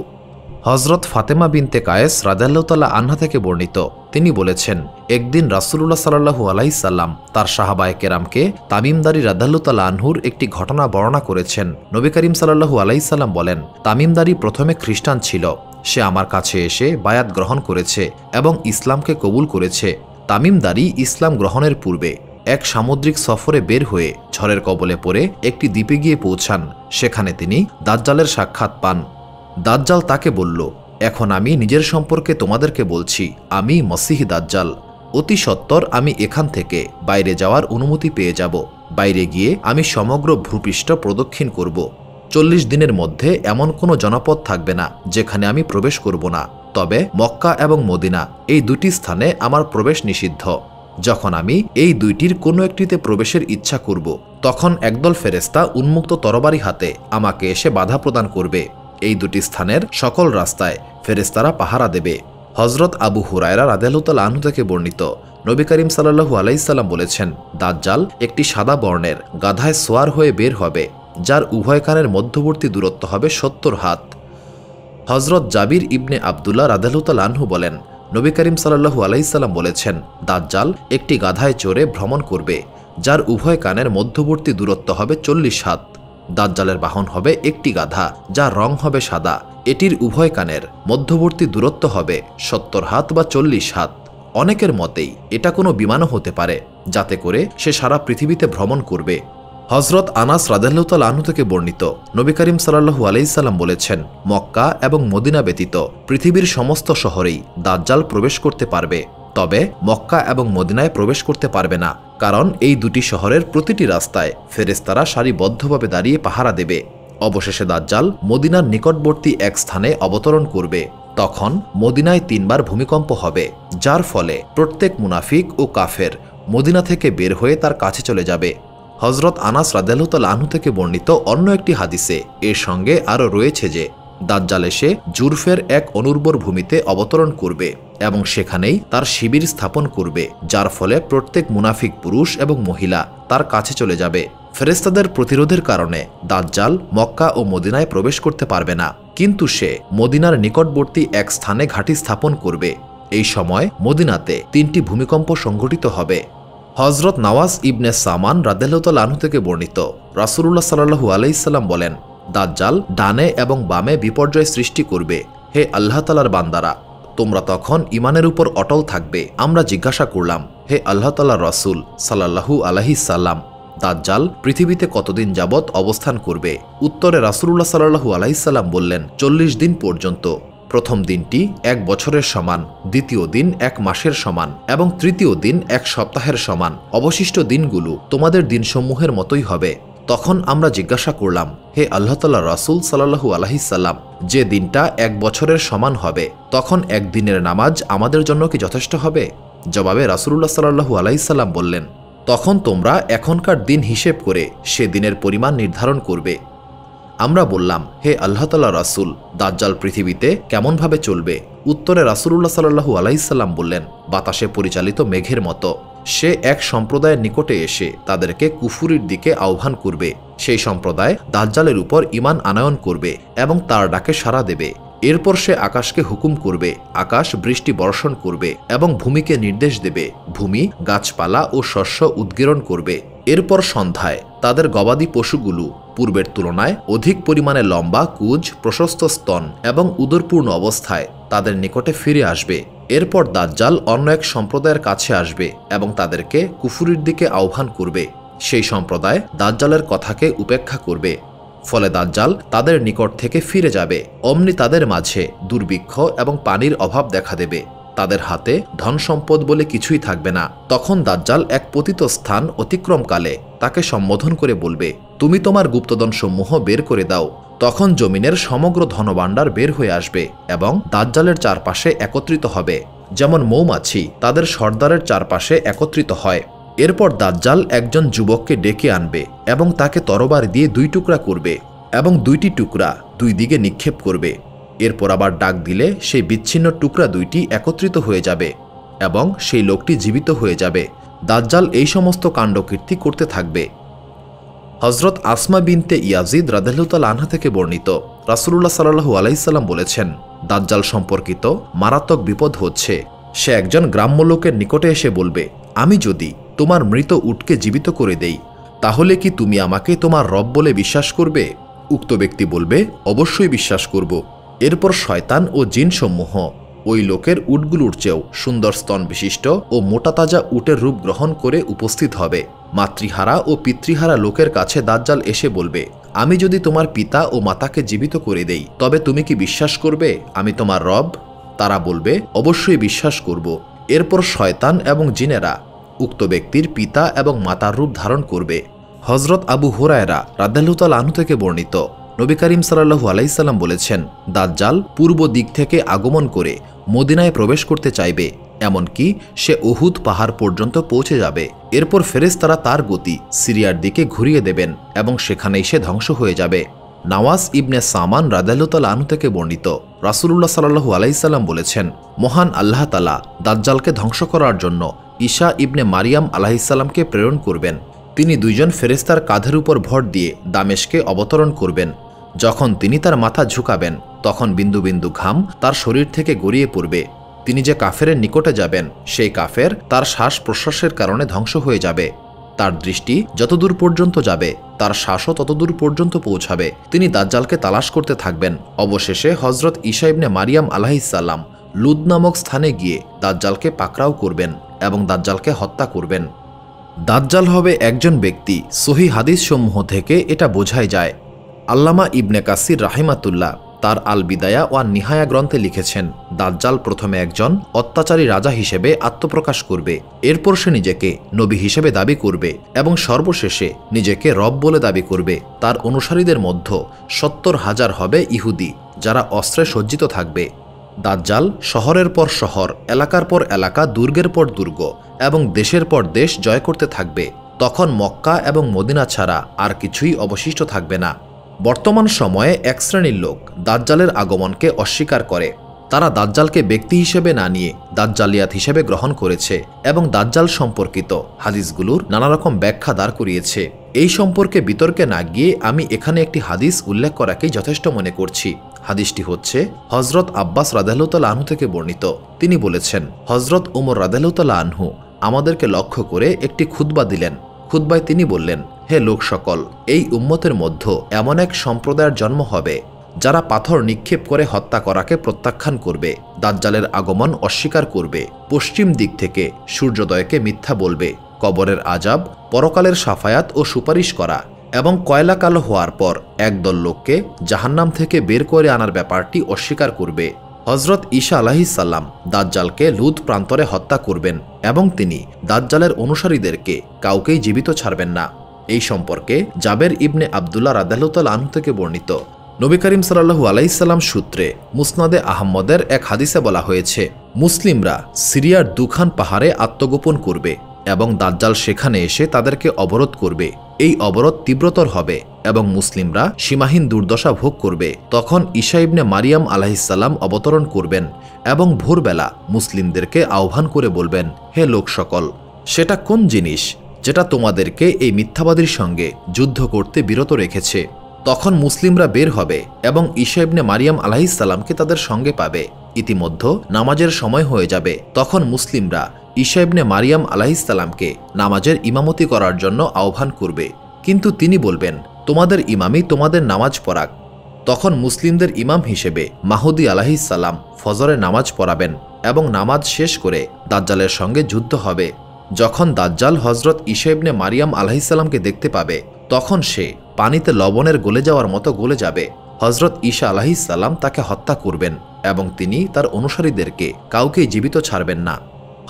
হযরত ফাতেমা বিনতে কায়েস রাদিয়াল্লাহু তাআলা আনহা থেকে বর্ণিত, তিনি বলেছেন, একদিন রাসূলুল্লাহ সাল্লাল্লাহু আলাইহি সাল্লাম তার সাহাবায়ে কেরামকে তামিমদারি রাদিয়াল্লাহু তাআলা আনহুর একটি ঘটনা বর্ণনা করেছেন। নবী করিম সাল্লাল্লাহু আলাইহি সাল্লাম বলেন, তামিমদারি প্রথমে খ্রিস্টান ছিল, সে আমার কাছে এসে বায়াত গ্রহণ করেছে এবং ইসলামকে কবুল করেছে। তামিমদারি ইসলাম গ্রহণের পূর্বে এক সামুদ্রিক সফরে বের হয়ে ঝড়ের কবলে পড়ে একটি দ্বীপে গিয়ে পৌঁছান। সেখানে তিনি দাজ্জালের সাক্ষাৎ পান। দাজ্জাল তাকে বলল, এখন আমি নিজের সম্পর্কে তোমাদেরকে বলছি, আমি মসিহ দাজ্জাল। অতি সত্বর আমি এখান থেকে বাইরে যাওয়ার অনুমতি পেয়ে যাব। বাইরে গিয়ে আমি সমগ্র ভূপৃষ্ঠ প্রদক্ষিণ করব। 40 দিনের মধ্যে এমন কোনো জনপদ থাকবে না যেখানে আমি প্রবেশ করব না, তবে মক্কা এবং মদিনা এই দুটি স্থানে আমার প্রবেশ নিষিদ্ধ। যখন আমি এই দুইটির কোনো একটিতে প্রবেশের ইচ্ছা করব তখন একদল ফেরেশতা উন্মুক্ত তরবারি হাতে আমাকে এসে বাধা প্রদান করবে। এই দুটি স্থানের সকল রাস্তায় ফেরেশতারা পাহারা দেবে। হযরত আবু হুরায়রা রাদিয়াল্লাহু তাআলা আনহু থেকে বর্ণিত, নবী করিম সাল্লাল্লাহু আলাইহি সাল্লাম বলেছেন, দাজ্জাল একটি সাদা বর্ণের গাধায় সোয়ার হয়ে বের হবে, যার উভয় কানের মধ্যবর্তী দূরত্ব হবে 70 হাত। হযরত জাবির ইবনে আব্দুল্লাহ রাদিয়াল্লাহু তাআলা আনহু বলেন, নবী করিম সাল্লাল্লাহু আলাইহি সাল্লাম বলেছেন, দাজ্জাল একটি গাধায় চড়ে ভ্রমণ করবে, যার উভয় কানের মধ্যবর্তী দূরত্ব হবে 40 হাত। দাজ্জালের বাহন হবে একটি গাধা, যার রং হবে সাদা। এটির উভয় কানের মধ্যবর্তী দূরত্ব হবে 70 হাত বা 40 হাত। অনেকের মতেই এটা কোনো বিমানও হতে পারে, যাতে করে সে সারা পৃথিবীতে ভ্রমণ করবে। হজরত আনাস রাদিয়াল্লাহু তাআলা আনহু থেকে বর্ণিত, নবী করিম সাল্লাল্লাহু আলাইহি সাল্লাম বলেছেন, মক্কা এবং মদিনা ব্যতীত পৃথিবীর সমস্ত শহরেই দাজ্জাল প্রবেশ করতে পারবে, তবে মক্কা এবং মদিনায় প্রবেশ করতে পারবে না, কারণ এই দুটি শহরের প্রতিটি রাস্তায় ফেরেশতারা সারিবদ্ধভাবে দাঁড়িয়ে পাহারা দেবে। অবশেষে দাজ্জাল মদিনার নিকটবর্তী এক স্থানে অবতরণ করবে। তখন মদিনায় 3 বার ভূমিকম্প হবে, যার ফলে প্রত্যেক মুনাফিক ও কাফের মদিনা থেকে বের হয়ে তার কাছে চলে যাবে। হজরত আনাস রাদিয়াল্লাহু তাআলা আনহু থেকে বর্ণিত অন্য একটি হাদিসে এর সঙ্গে আরও রয়েছে যে, দাজ্জাল এসে জুরফের এক অনুর্বর ভূমিতে অবতরণ করবে এবং সেখানেই তার শিবির স্থাপন করবে, যার ফলে প্রত্যেক মুনাফিক পুরুষ এবং মহিলা তার কাছে চলে যাবে। ফেরেশতাদের প্রতিরোধের কারণে দাজ্জাল মক্কা ও মদিনায় প্রবেশ করতে পারবে না, কিন্তু সে মদিনার নিকটবর্তী এক স্থানে ঘাঁটি স্থাপন করবে। এই সময় মদিনাতে 3টি ভূমিকম্প সংঘটিত হবে। হজরত নওয়াজ ইবনে সামান রাদিয়াল্লাহু তাআলা আনহু থেকে বর্ণিত, রাসূলুল্লাহ সাল্লাল্লাহু আলাইহি সাল্লাম বলেন, দাজ্জাল ডানে এবং বামে বিপর্যয় সৃষ্টি করবে। হে আল্লাহ তাআলার বান্দারা, তোমরা তখন ঈমানের উপর অটল থাকবে। আমরা জিজ্ঞাসা করলাম, হে আল্লাহ তাআলার রাসূল সাল্লাল্লাহু আলাইহি সাল্লাম, দাজ্জাল পৃথিবীতে কতদিন যাবৎ অবস্থান করবে? উত্তরে রাসূলুল্লাহ সাল্লাল্লাহু আলাইহি সাল্লাম বললেন, 40 দিন পর্যন্ত। প্রথম দিনটি 1 বছরের সমান, দ্বিতীয় দিন 1 মাসের সমান এবং তৃতীয় দিন 1 সপ্তাহের সমান। অবশিষ্ট দিনগুলো তোমাদের দিনসমূহের মতোই হবে। তখন আমরা জিজ্ঞাসা করলাম, হে আল্লাহ তাআলার রাসূল সাল্লাল্লাহু আলাইহি সাল্লাম, যে দিনটা 1 বছরের সমান হবে, তখন এক দিনের নামাজ আমাদের জন্য কি যথেষ্ট হবে? জবাবে রাসূলুল্লাহ সাল্লাল্লাহু আলাইহি সাল্লাম বললেন, তখন তোমরা এখনকার দিন হিসেব করে সে দিনের পরিমাণ নির্ধারণ করবে। আমরা বললাম, হে আল্লাহ তাআলার রাসূল, দাজ্জাল পৃথিবীতে কেমনভাবে চলবে? উত্তরে রাসূলুল্লাহ সাল্লাল্লাহু আলাইহি সাল্লাম বললেন, বাতাসে পরিচালিত মেঘের মতো। সে এক সম্প্রদায়ের নিকটে এসে তাদেরকে কুফুরির দিকে আহ্বান করবে। সেই সম্প্রদায় দাজ্জালের উপর ঈমান আনয়ন করবে এবং তার ডাকে সাড়া দেবে। এরপর সে আকাশকে হুকুম করবে, আকাশ বৃষ্টি বর্ষণ করবে এবং ভূমিকে নির্দেশ দেবে, ভূমি গাছপালা ও শস্য উদ্গীরণ করবে। এরপর সন্ধ্যায় তাদের গবাদি পশুগুলো পূর্বের তুলনায় অধিক পরিমাণে লম্বা কুজ, প্রশস্ত স্তন এবং উদরপূর্ণ অবস্থায় তাদের নিকটে ফিরে আসবে। এরপর দাজ্জাল অন্য এক সম্প্রদায়ের কাছে আসবে এবং তাদেরকে কুফুরির দিকে আহ্বান করবে। সেই সম্প্রদায় দাজ্জালের কথাকে উপেক্ষা করবে, ফলে দাজ্জাল তাদের নিকট থেকে ফিরে যাবে। অমনি তাদের মাঝে দুর্ভিক্ষ এবং পানির অভাব দেখা দেবে। তাদের হাতে ধন সম্পদ বলে কিছুই থাকবে না। তখন দাজ্জাল এক পতিত স্থান অতিক্রমকালে তাকে সম্বোধন করে বলবে, তুমি তোমার গুপ্তধনসমূহ বের করে দাও। তখন জমিনের সমগ্র ধনভাণ্ডার বের হয়ে আসবে এবং দাজ্জালের চারপাশে একত্রিত হবে, যেমন মৌমাছি তাদের সর্দারের চারপাশে একত্রিত হয়। এরপর দাজ্জাল একজন যুবককে ডেকে আনবে এবং তাকে তরবারি দিয়ে 2 টুকরা করবে এবং 2টি টুকরা 2 দিকে নিক্ষেপ করবে। এরপর আবার ডাক দিলে সেই বিচ্ছিন্ন টুকরা 2টি একত্রিত হয়ে যাবে এবং সেই লোকটি জীবিত হয়ে যাবে। দাজ্জাল এই সমস্ত কাণ্ডকীর্তি করতে থাকবে। হজরত আসমা বিনতে ইয়াজিদ রাদিয়াল্লাহু তাআলা আনহা থেকে বর্ণিত, রাসূলুল্লাহ সাল্লাল্লাহু আলাইহি সাল্লাম বলেছেন, দাজ্জাল সম্পর্কিত মারাত্মক বিপদ হচ্ছে, সে একজন গ্রাম্য লোকের নিকটে এসে বলবে, আমি যদি তোমার মৃত উটকে জীবিত করে দেই, তাহলে কি তুমি আমাকে তোমার রব বলে বিশ্বাস করবে? উক্ত ব্যক্তি বলবে, অবশ্যই বিশ্বাস করব। এরপর শয়তান ও জিনসমূহ ওই লোকের উটগুলোর চেয়েও সুন্দর স্তন বিশিষ্ট ও মোটা তাজা উটের রূপ গ্রহণ করে উপস্থিত হবে। মাতৃহারা ও পিতৃহারা লোকের কাছে দাজ্জাল এসে বলবে, আমি যদি তোমার পিতা ও মাতাকে জীবিত করে দেই, তবে তুমি কি বিশ্বাস করবে আমি তোমার রব? তারা বলবে, অবশ্যই বিশ্বাস করব। এরপর শয়তান এবং জিনেরা উক্ত ব্যক্তির পিতা এবং মাতার রূপ ধারণ করবে। হজরত আবু হুরায়রা রাদিয়াল্লাহু তাআলা আনহু থেকে বর্ণিত, নবী করিম সাল্লাল্লাহু আলাইহি সাল্লাম বলেছেন, দাজ্জাল পূর্ব দিক থেকে আগমন করে মদিনায় প্রবেশ করতে চাইবে, এমনকি সে উহুদ পাহাড় পর্যন্ত পৌঁছে যাবে। এরপর ফেরেশতারা তার গতি সিরিয়ার দিকে ঘুরিয়ে দেবেন এবং সেখানেই সে ধ্বংস হয়ে যাবে। নওয়াজ ইবনে সামান রাদিয়াল্লাহু তাআলা আনহু থেকে বর্ণিত, রাসূলুল্লাহ সাল্লাল্লাহু আলাইহি সাল্লাম বলেছেন, মহান আল্লাহ তাআলা দাজ্জালকে ধ্বংস করার জন্য ঈসা ইবনে মারিয়াম আলাইহিস সালামকে প্রেরণ করবেন। তিনি 2 জন ফেরেশতার কাঁধের উপর ভর দিয়ে দামেশকে অবতরণ করবেন। যখন তিনি তার মাথা ঝুঁকাবেন, তখন বিন্দু বিন্দু ঘাম তার শরীর থেকে গড়িয়ে পড়বে। তিনি যে কাফেরের নিকটে যাবেন, সেই কাফের তার শ্বাস প্রশ্বাসের কারণে ধ্বংস হয়ে যাবে। তার দৃষ্টি যতদূর পর্যন্ত যাবে তার শ্বাসও ততদূর পর্যন্ত পৌঁছাবে। তিনি দাজ্জালকে তালাশ করতে থাকবেন। অবশেষে হজরত ঈসা ইবনে মারিয়াম আলাইহিসসালাম লুদ নামক স্থানে গিয়ে দাজ্জালকে পাকড়াও করবেন এবং দাজ্জালকে হত্যা করবেন। দাজ্জাল হবে একজন ব্যক্তি, সহিহ হাদিস সমূহ থেকে এটা বোঝাই যায়। আল্লামা ইবনে কাসির রাহিমাতুল্লাহ তার আল বিদায়া ওয়ান নিহায়া গ্রন্থে লিখেছেন, দাজ্জাল প্রথমে একজন অত্যাচারী রাজা হিসেবে আত্মপ্রকাশ করবে, এরপর সে নিজেকে নবী হিসেবে দাবি করবে এবং সর্বশেষে নিজেকে রব বলে দাবি করবে। তার অনুসারীদের মধ্যে ৭০,০০০ হবে ইহুদি, যারা অস্ত্রে সজ্জিত থাকবে। দাজ্জাল শহরের পর শহর, এলাকার পর এলাকা, দুর্গের পর দুর্গ এবং দেশের পর দেশ জয় করতে থাকবে। তখন মক্কা এবং মদিনা ছাড়া আর কিছুই অবশিষ্ট থাকবে না। বর্তমান সময়ে এক শ্রেণীর লোক দাজ্জালের আগমনকে অস্বীকার করে। তারা দাজ্জালকে ব্যক্তি হিসেবে না নিয়ে দাজ্জালিয়াত হিসেবে গ্রহণ করেছে এবং দাজ্জাল সম্পর্কিত হাদিসগুলোর নানারকম ব্যাখ্যা দাঁড় করিয়েছে। এই সম্পর্কে বিতর্কে না গিয়ে আমি এখানে একটি হাদিস উল্লেখ করাকেই যথেষ্ট মনে করছি। হাদিসটি হচ্ছে হজরত আব্বাস রাদিয়াল্লাহু তাআলা আনহু থেকে বর্ণিত। তিনি বলেছেন, হজরত উমর রাদিয়াল্লাহু তাআলা আনহু আমাদেরকে লক্ষ্য করে একটি খুতবা দিলেন। খুতবায় তিনি বললেন, হে লোক সকল, এই উম্মতের মধ্যে এমন এক সম্প্রদায়ের জন্ম হবে যারা পাথর নিক্ষেপ করে হত্যা করাকে প্রত্যাখ্যান করবে, দাজ্জালের আগমন অস্বীকার করবে, পশ্চিম দিক থেকে সূর্যোদয়কে মিথ্যা বলবে, কবরের আজাব, পরকালের সাফায়াত ও সুপারিশ করা এবং কয়লা কালো হওয়ার পর একদল লোককে জাহান্নাম থেকে বের করে আনার ব্যাপারটি অস্বীকার করবে। হজরত ঈসা আলাইহিসসালাম দাজ্জালকে লুদ প্রান্তরে হত্যা করবেন এবং তিনি দাজ্জালের অনুসারীদেরকে কাউকেই জীবিত ছাড়বেন না। এই সম্পর্কে জাবের ইবনে আবদুল্লাহ রাদিয়াল্লাহু তাআলা আনহু থেকে বর্ণিত। নবী করিম সাল্লাল্লাহু আলাইহি সাল্লাম সূত্রে মুসনাদে আহমদের এক হাদিসে বলা হয়েছে, মুসলিমরা সিরিয়ার দুখান পাহাড়ে আত্মগোপন করবে এবং দাজ্জাল সেখানে এসে তাদেরকে অবরোধ করবে। এই অবরোধ তীব্রতর হবে এবং মুসলিমরা সীমাহীন দুর্দশা ভোগ করবে। তখন ঈসা ইবনে মারিয়াম আলাইহিসসালাম অবতরণ করবেন এবং ভোরবেলা মুসলিমদেরকে আহ্বান করে বলবেন, হে লোক সকল, সেটা কোন জিনিস যেটা তোমাদেরকে এই মিথ্যাবাদীর সঙ্গে যুদ্ধ করতে বিরত রেখেছে? তখন মুসলিমরা বের হবে এবং ঈসা ইবনে মারিয়াম আলাইহিসসালামকে তাদের সঙ্গে পাবে। ইতিমধ্যে নামাজের সময় হয়ে যাবে। তখন মুসলিমরা ঈসা ইবনে মারিয়াম আলাইহিসসালামকে নামাজের ইমামতি করার জন্য আহ্বান করবে, কিন্তু তিনি বলবেন, তোমাদের ইমামই তোমাদের নামাজ পড়াক। তখন মুসলিমদের ইমাম হিসেবে মাহুদী আলাইহিসসালাম ফজরের নামাজ পড়াবেন এবং নামাজ শেষ করে দাজ্জালের সঙ্গে যুদ্ধ হবে। যখন দাজ্জাল হজরত ঈসা ইবনে মারিয়াম আলাইহিসসালামকে দেখতে পাবে, তখন সে পানিতে লবণের গলে যাওয়ার মতো গলে যাবে। হজরত ঈসা আলাইহিসসালাম তাকে হত্যা করবেন এবং তিনি তার অনুসারীদেরকে কাউকেই জীবিত ছাড়বেন না।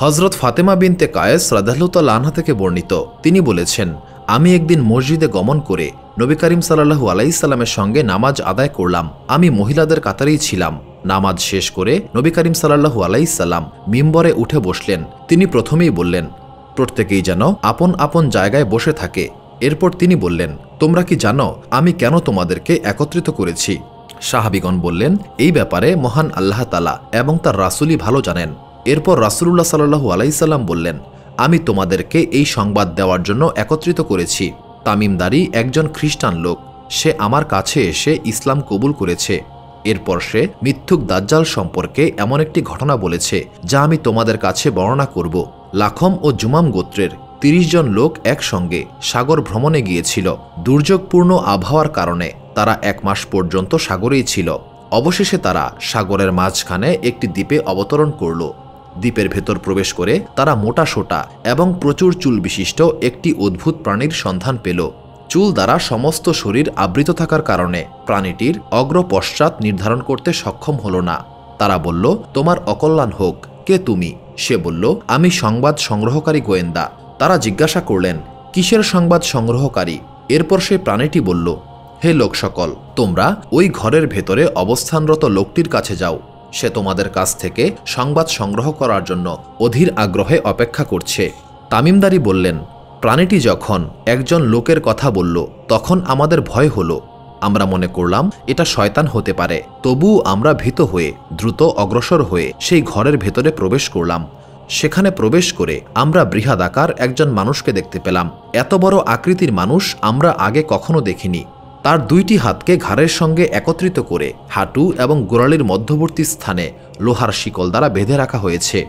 হজরত ফাতেমা বিনতে কায়েস রাদিয়াল্লাহু তাআলা আনহা থেকে বর্ণিত, তিনি বলেছেন, আমি একদিন মসজিদে গমন করে নবী করিম সাল্লাল্লাহু আলাইহি সাল্লামের সঙ্গে নামাজ আদায় করলাম। আমি মহিলাদের কাতারেই ছিলাম। নামাজ শেষ করে নবী করিম সাল্লাল্লাহু আলাইহি সাল্লাম মিম্বরে উঠে বসলেন। তিনি প্রথমেই বললেন, প্রত্যেকেই যেন আপন আপন জায়গায় বসে থাকে। এরপর তিনি বললেন, তোমরা কি জানো আমি কেন তোমাদেরকে একত্রিত করেছি? সাহাবীগণ বললেন, এই ব্যাপারে মহান আল্লাহ তাআলা এবং তার রাসূলই ভালো জানেন। এরপর রাসূলুল্লাহ সাল্লাল্লাহু আলাইহি সাল্লাম বললেন, আমি তোমাদেরকে এই সংবাদ দেওয়ার জন্য একত্রিত করেছি। তামিমদারি একজন খ্রিস্টান লোক, সে আমার কাছে এসে ইসলাম কবুল করেছে। এরপর সে মিথ্যুক দাজ্জাল সম্পর্কে এমন একটি ঘটনা বলেছে যা আমি তোমাদের কাছে বর্ণনা করব। লাখম ও জুমাম গোত্রের ৩০ জন লোক একসঙ্গে সাগর ভ্রমণে গিয়েছিল। দুর্যোগপূর্ণ আবহাওয়ার কারণে তারা ১ মাস পর্যন্ত সাগরেই ছিল। অবশেষে তারা সাগরের মাঝখানে একটি দ্বীপে অবতরণ করল। দ্বীপের ভেতর প্রবেশ করে তারা মোটা সোটা এবং প্রচুর চুল বিশিষ্ট একটি অদ্ভুত প্রাণীর সন্ধান পেল। চুল দ্বারা সমস্ত শরীর আবৃত থাকার কারণে প্রাণীটির অগ্র পশ্চাৎ নির্ধারণ করতে সক্ষম হল না। তারা বলল, তোমার অকল্যাণ হোক, কে তুমি? সে বলল, আমি সংবাদ সংগ্রহকারী গোয়েন্দা। তারা জিজ্ঞাসা করলেন, কিসের সংবাদ সংগ্রহকারী? এরপর সে প্রাণীটি বলল, হে লোক সকল, তোমরা ওই ঘরের ভেতরে অবস্থানরত লোকটির কাছে যাও। সে তোমাদের কাছ থেকে সংবাদ সংগ্রহ করার জন্য অধীর আগ্রহে অপেক্ষা করছে। তামিমদারি বললেন, প্রাণীটি যখন একজন লোকের কথা বলল তখন আমাদের ভয় হলো। আমরা মনে করলাম এটা শয়তান হতে পারে। তবুও আমরা ভীত হয়ে দ্রুত অগ্রসর হয়ে সেই ঘরের ভেতরে প্রবেশ করলাম। সেখানে প্রবেশ করে আমরা বৃহদাকার একজন মানুষকে দেখতে পেলাম। এত বড় আকৃতির মানুষ আমরা আগে কখনো দেখিনি। তার 2টি হাতকে ঘাড়ের সঙ্গে একত্রিত করে হাঁটু এবং গোড়ালির মধ্যবর্তী স্থানে লোহার শিকল দ্বারা বেঁধে রাখা হয়েছে।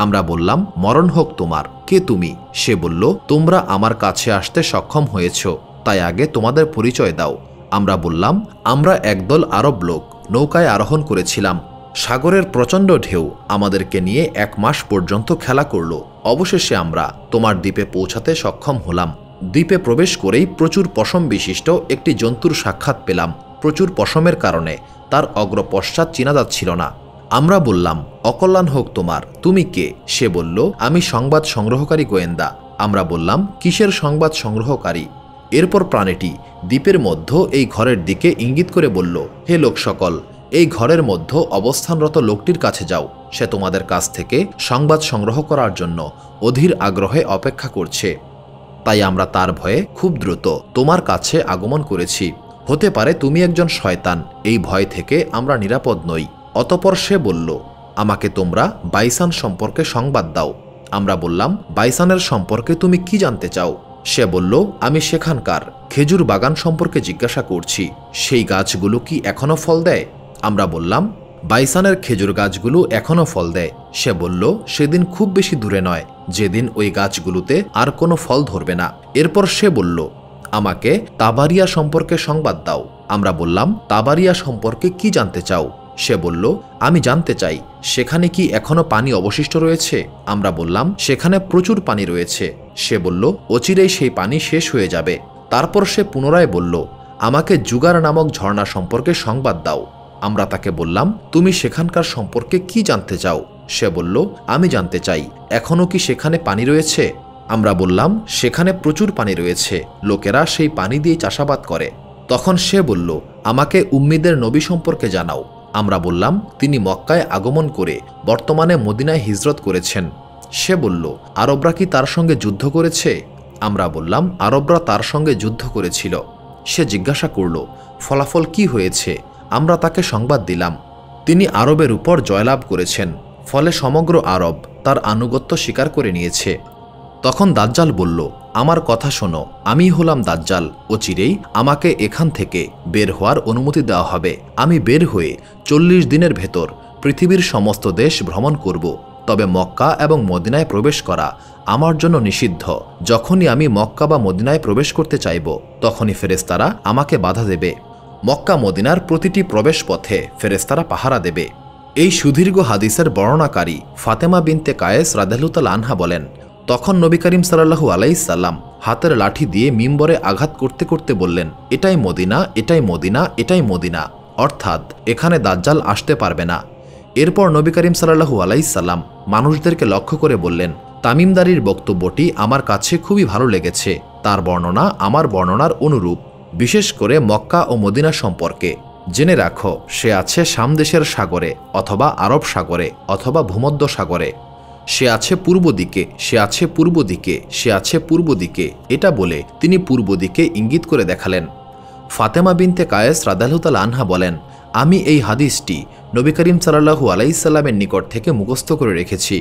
আমরা বললাম, মরণ হোক তোমার, কে তুমি? সে বলল, তোমরা আমার কাছে আসতে সক্ষম হয়েছ, তাই আগে তোমাদের পরিচয় দাও। আমরা বললাম, আমরা একদল আরব লোক নৌকায় আরোহণ করেছিলাম। সাগরের প্রচণ্ড ঢেউ আমাদেরকে নিয়ে 1 মাস পর্যন্ত খেলা করল। অবশেষে আমরা তোমার দ্বীপে পৌঁছাতে সক্ষম হলাম। দ্বীপে প্রবেশ করেই প্রচুর পশম বিশিষ্ট একটি জন্তুর সাক্ষাৎ পেলাম। প্রচুর পশমের কারণে তার অগ্রপশ্চাৎ চেনা যাচ্ছিল না। আমরা বললাম, অকল্যাণ হোক তোমার, তুমি কে? সে বলল, আমি সংবাদ সংগ্রহকারী গোয়েন্দা। আমরা বললাম, কিসের সংবাদ সংগ্রহকারী? এরপর প্রাণীটি দ্বীপের মধ্য এই ঘরের দিকে ইঙ্গিত করে বলল, হে লোক সকল, এই ঘরের মধ্য অবস্থানরত লোকটির কাছে যাও। সে তোমাদের কাছ থেকে সংবাদ সংগ্রহ করার জন্য অধীর আগ্রহে অপেক্ষা করছে। তাই আমরা তার ভয়ে খুব দ্রুত তোমার কাছে আগমন করেছি। হতে পারে তুমি একজন শয়তান, এই ভয় থেকে আমরা নিরাপদ নই। অতপর সে বলল, আমাকে তোমরা বাইসান সম্পর্কে সংবাদ দাও। আমরা বললাম, বাইসানের সম্পর্কে তুমি কি জানতে চাও? সে বলল, আমি সেখানকার খেজুর বাগান সম্পর্কে জিজ্ঞাসা করছি। সেই গাছগুলো কি এখনও ফল দেয়? আমরা বললাম, বাইসানের খেজুর গাছগুলো এখনও ফল দেয়। সে বলল, সেদিন খুব বেশি দূরে নয় যেদিন ওই গাছগুলোতে আর কোনো ফল ধরবে না। এরপর সে বলল, আমাকে তাবারিয়া সম্পর্কে সংবাদ দাও। আমরা বললাম, তাবারিয়া সম্পর্কে কি জানতে চাও? সে বলল, আমি জানতে চাই সেখানে কি এখনো পানি অবশিষ্ট রয়েছে? আমরা বললাম, সেখানে প্রচুর পানি রয়েছে। সে বলল, অচিরেই সেই পানি শেষ হয়ে যাবে। তারপর সে পুনরায় বলল, আমাকে জুগার নামক ঝর্ণা সম্পর্কে সংবাদ দাও। আমরা তাকে বললাম, তুমি সেখানকার সম্পর্কে কি জানতে চাও? সে বলল, আমি জানতে চাই এখনও কি সেখানে পানি রয়েছে? আমরা বললাম, সেখানে প্রচুর পানি রয়েছে, লোকেরা সেই পানি দিয়ে চাষাবাদ করে। তখন সে বলল, আমাকে উম্মিদের নবী সম্পর্কে জানাও। আমরা বললাম, তিনি মক্কায় আগমন করে বর্তমানে মদিনায় হিজরত করেছেন। সে বলল, আরবরা কি তার সঙ্গে যুদ্ধ করেছে? আমরা বললাম, আরবরা তার সঙ্গে যুদ্ধ করেছিল। সে জিজ্ঞাসা করল, ফলাফল কি হয়েছে? আমরা তাকে সংবাদ দিলাম, তিনি আরবের উপর জয়লাভ করেছেন, ফলে সমগ্র আরব তার আনুগত্য স্বীকার করে নিয়েছে। তখন দাজ্জাল বলল, আমার কথা শোনো, আমি হলাম দাজ্জাল। অচিরেই আমাকে এখান থেকে বের হওয়ার অনুমতি দেওয়া হবে। আমি বের হয়ে 40 দিনের ভেতর পৃথিবীর সমস্ত দেশ ভ্রমণ করব। তবে মক্কা এবং মদিনায় প্রবেশ করা আমার জন্য নিষিদ্ধ। যখনই আমি মক্কা বা মদিনায় প্রবেশ করতে চাইব, তখনই ফেরেশতারা আমাকে বাধা দেবে। মক্কা মদিনার প্রতিটি প্রবেশ পথে ফেরেশতারা পাহারা দেবে। এই সুদীর্ঘ হাদিসের বর্ণনাকারী ফাতেমা বিনতে কায়েস রাদিয়াল্লাহু তাআলা আনহা বলেন, তখন নবী করিম সাল্লাল্লাহু আলাইহি সাল্লাম হাতের লাঠি দিয়ে মিম্বরে আঘাত করতে করতে বললেন, এটাই মদিনা, এটাই মদিনা, এটাই মদিনা, অর্থাৎ এখানে দাজ্জাল আসতে পারবে না। এরপর নবী করিম সাল্লাল্লাহু আলাইহি সাল্লাম মানুষদেরকে লক্ষ্য করে বললেন, তামিমদারির বক্তব্যটি আমার কাছে খুবই ভালো লেগেছে। তার বর্ণনা আমার বর্ণনার অনুরূপ, বিশেষ করে মক্কা ও মদিনা সম্পর্কে। জেনে রাখো, সে আছে সামদেশের সাগরে অথবা আরব সাগরে অথবা ভূমধ্য সাগরে। সে আছে পূর্ব দিকে, সে আছে পূর্ব দিকে, সে আছে পূর্ব দিকে। এটা বলে তিনি পূর্ব দিকে ইঙ্গিত করে দেখালেন। ফাতেমা বিনতে কায়েস রাদিয়াল্লাহু তাআলা আনহা বলেন, আমি এই হাদিসটি নবী করিম সাল্লাল্লাহু আলাইহি সাল্লামের নিকট থেকে মুখস্থ করে রেখেছি।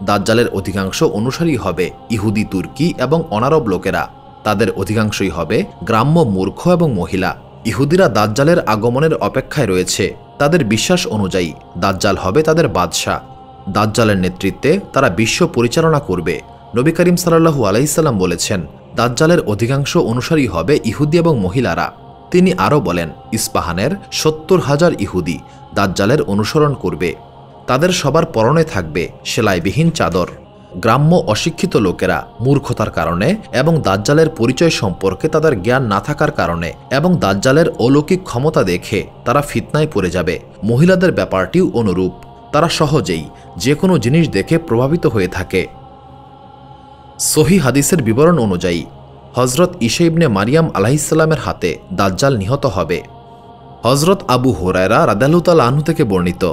দাজ্জালের অধিকাংশ অনুসারী হবে ইহুদি, তুর্কি এবং অনারব লোকেরা। তাদের অধিকাংশই হবে গ্রাম্য, মূর্খ এবং মহিলা। ইহুদিরা দাজ্জালের আগমনের অপেক্ষায় রয়েছে। তাদের বিশ্বাস অনুযায়ী দাজ্জাল হবে তাদের বাদশাহ। দাজ্জালের নেতৃত্বে তারা বিশ্ব পরিচালনা করবে। নবী করিম সাল্লাল্লাহু আলাইহি সাল্লাম বলেছেন, দাজ্জালের অধিকাংশ অনুসারী হবে ইহুদি এবং মহিলারা। তিনি আরও বলেন, ইস্পাহানের 70,000 ইহুদি দাজ্জালের অনুসরণ করবে। তাদের সবার পরনে থাকবে সেলাইবিহীন চাদর। গ্রাম্য অশিক্ষিত লোকেরা মূর্খতার কারণে এবং দাজ্জালের পরিচয় সম্পর্কে তাদের জ্ঞান না থাকার কারণে এবং দাজ্জালের অলৌকিক ক্ষমতা দেখে তারা ফিতনায় পড়ে যাবে। মহিলাদের ব্যাপারটিও অনুরূপ, তারা সহজেই যে কোনো জিনিস দেখে প্রভাবিত হয়ে থাকে। সহিহ হাদিসের বিবরণ অনুযায়ী হজরত ঈসা ইবনে মারিয়াম আলাইহিসসালামের হাতে দাজ্জাল নিহত হবে। হজরত আবু হুরায়রা রাদিয়াল্লাহু তাআলা আনহু থেকে বর্ণিত,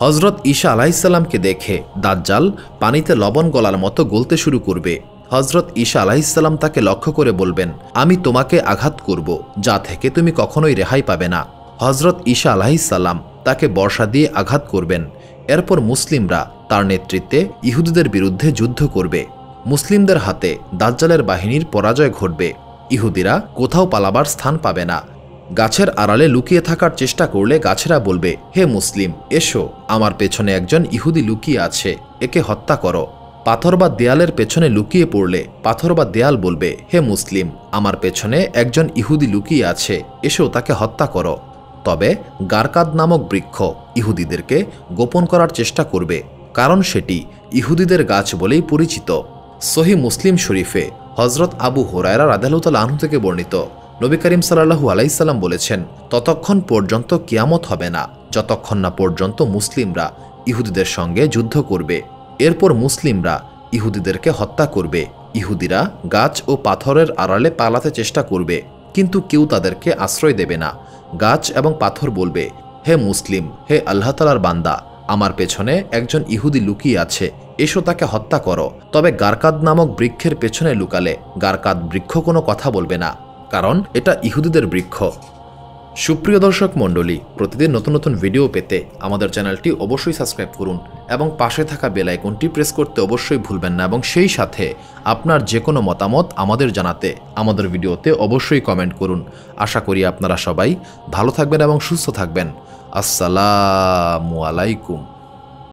হজরত ঈসা আলাইহিসসালামকে দেখে দাজ্জাল পানিতে লবণ গলার মতো গলতে শুরু করবে। হজরত ঈসা আলাইহিসসালাম তাকে লক্ষ্য করে বলবেন, আমি তোমাকে আঘাত করব, যা থেকে তুমি কখনোই রেহাই পাবে না। হজরত ঈসা আলাইহিসসালাম তাকে বর্ষা দিয়ে আঘাত করবেন। এরপর মুসলিমরা তার নেতৃত্বে ইহুদিদের বিরুদ্ধে যুদ্ধ করবে। মুসলিমদের হাতে দাজ্জালের বাহিনীর পরাজয় ঘটবে। ইহুদিরা কোথাও পালাবার স্থান পাবে না। গাছের আড়ালে লুকিয়ে থাকার চেষ্টা করলে গাছেরা বলবে, হে মুসলিম, এসো, আমার পেছনে একজন ইহুদি লুকিয়ে আছে। একে হত্যা করো। পাথর বা দেয়ালের পেছনে লুকিয়ে পড়লে পাথর বা দেয়াল বলবে, হে মুসলিম, আমার পেছনে একজন ইহুদি লুকিয়ে আছে, এসো তাকে হত্যা করো। তবে গারকাদ নামক বৃক্ষ ইহুদিদেরকে গোপন করার চেষ্টা করবে, কারণ সেটি ইহুদিদের গাছ বলেই পরিচিত। সহি মুসলিম শরীফে হজরত আবু হুরায়রা রাদিয়াল্লাহু তাআলা আনহু থেকে বর্ণিত, নবী করিম সাল্লাল্লাহু আলাইহি সাল্লাম বলেছেন, ততক্ষণ পর্যন্ত কিয়ামত হবে না যতক্ষণ না পর্যন্ত মুসলিমরা ইহুদিদের সঙ্গে যুদ্ধ করবে। এরপর মুসলিমরা ইহুদিদেরকে হত্যা করবে। ইহুদিরা গাছ ও পাথরের আড়ালে পালাতে চেষ্টা করবে, কিন্তু কেউ তাদেরকে আশ্রয় দেবে না। গাছ এবং পাথর বলবে, হে মুসলিম, হে আল্লাহ তাআলার বান্দা, আমার পেছনে একজন ইহুদি লুকিয়ে আছে, এসো তাকে হত্যা করো। তবে গারকাদ নামক বৃক্ষের পেছনে লুকালে গারকাদ বৃক্ষ কোনো কথা বলবে না, কারণ এটা ইহুদিদের বৃক্ষ। সুপ্রিয় দর্শক মণ্ডলী, প্রতিদিন নতুন নতুন ভিডিও পেতে আমাদের চ্যানেলটি অবশ্যই সাবস্ক্রাইব করুন এবং পাশে থাকা বেল আইকনটি প্রেস করতে অবশ্যই ভুলবেন না, এবং সেই সাথে আপনার যে কোনো মতামত আমাদের জানাতে আমাদের ভিডিওতে অবশ্যই কমেন্ট করুন। আশা করি আপনারা সবাই ভালো থাকবেন এবং সুস্থ থাকবেন। আসসালামু আলাইকুম।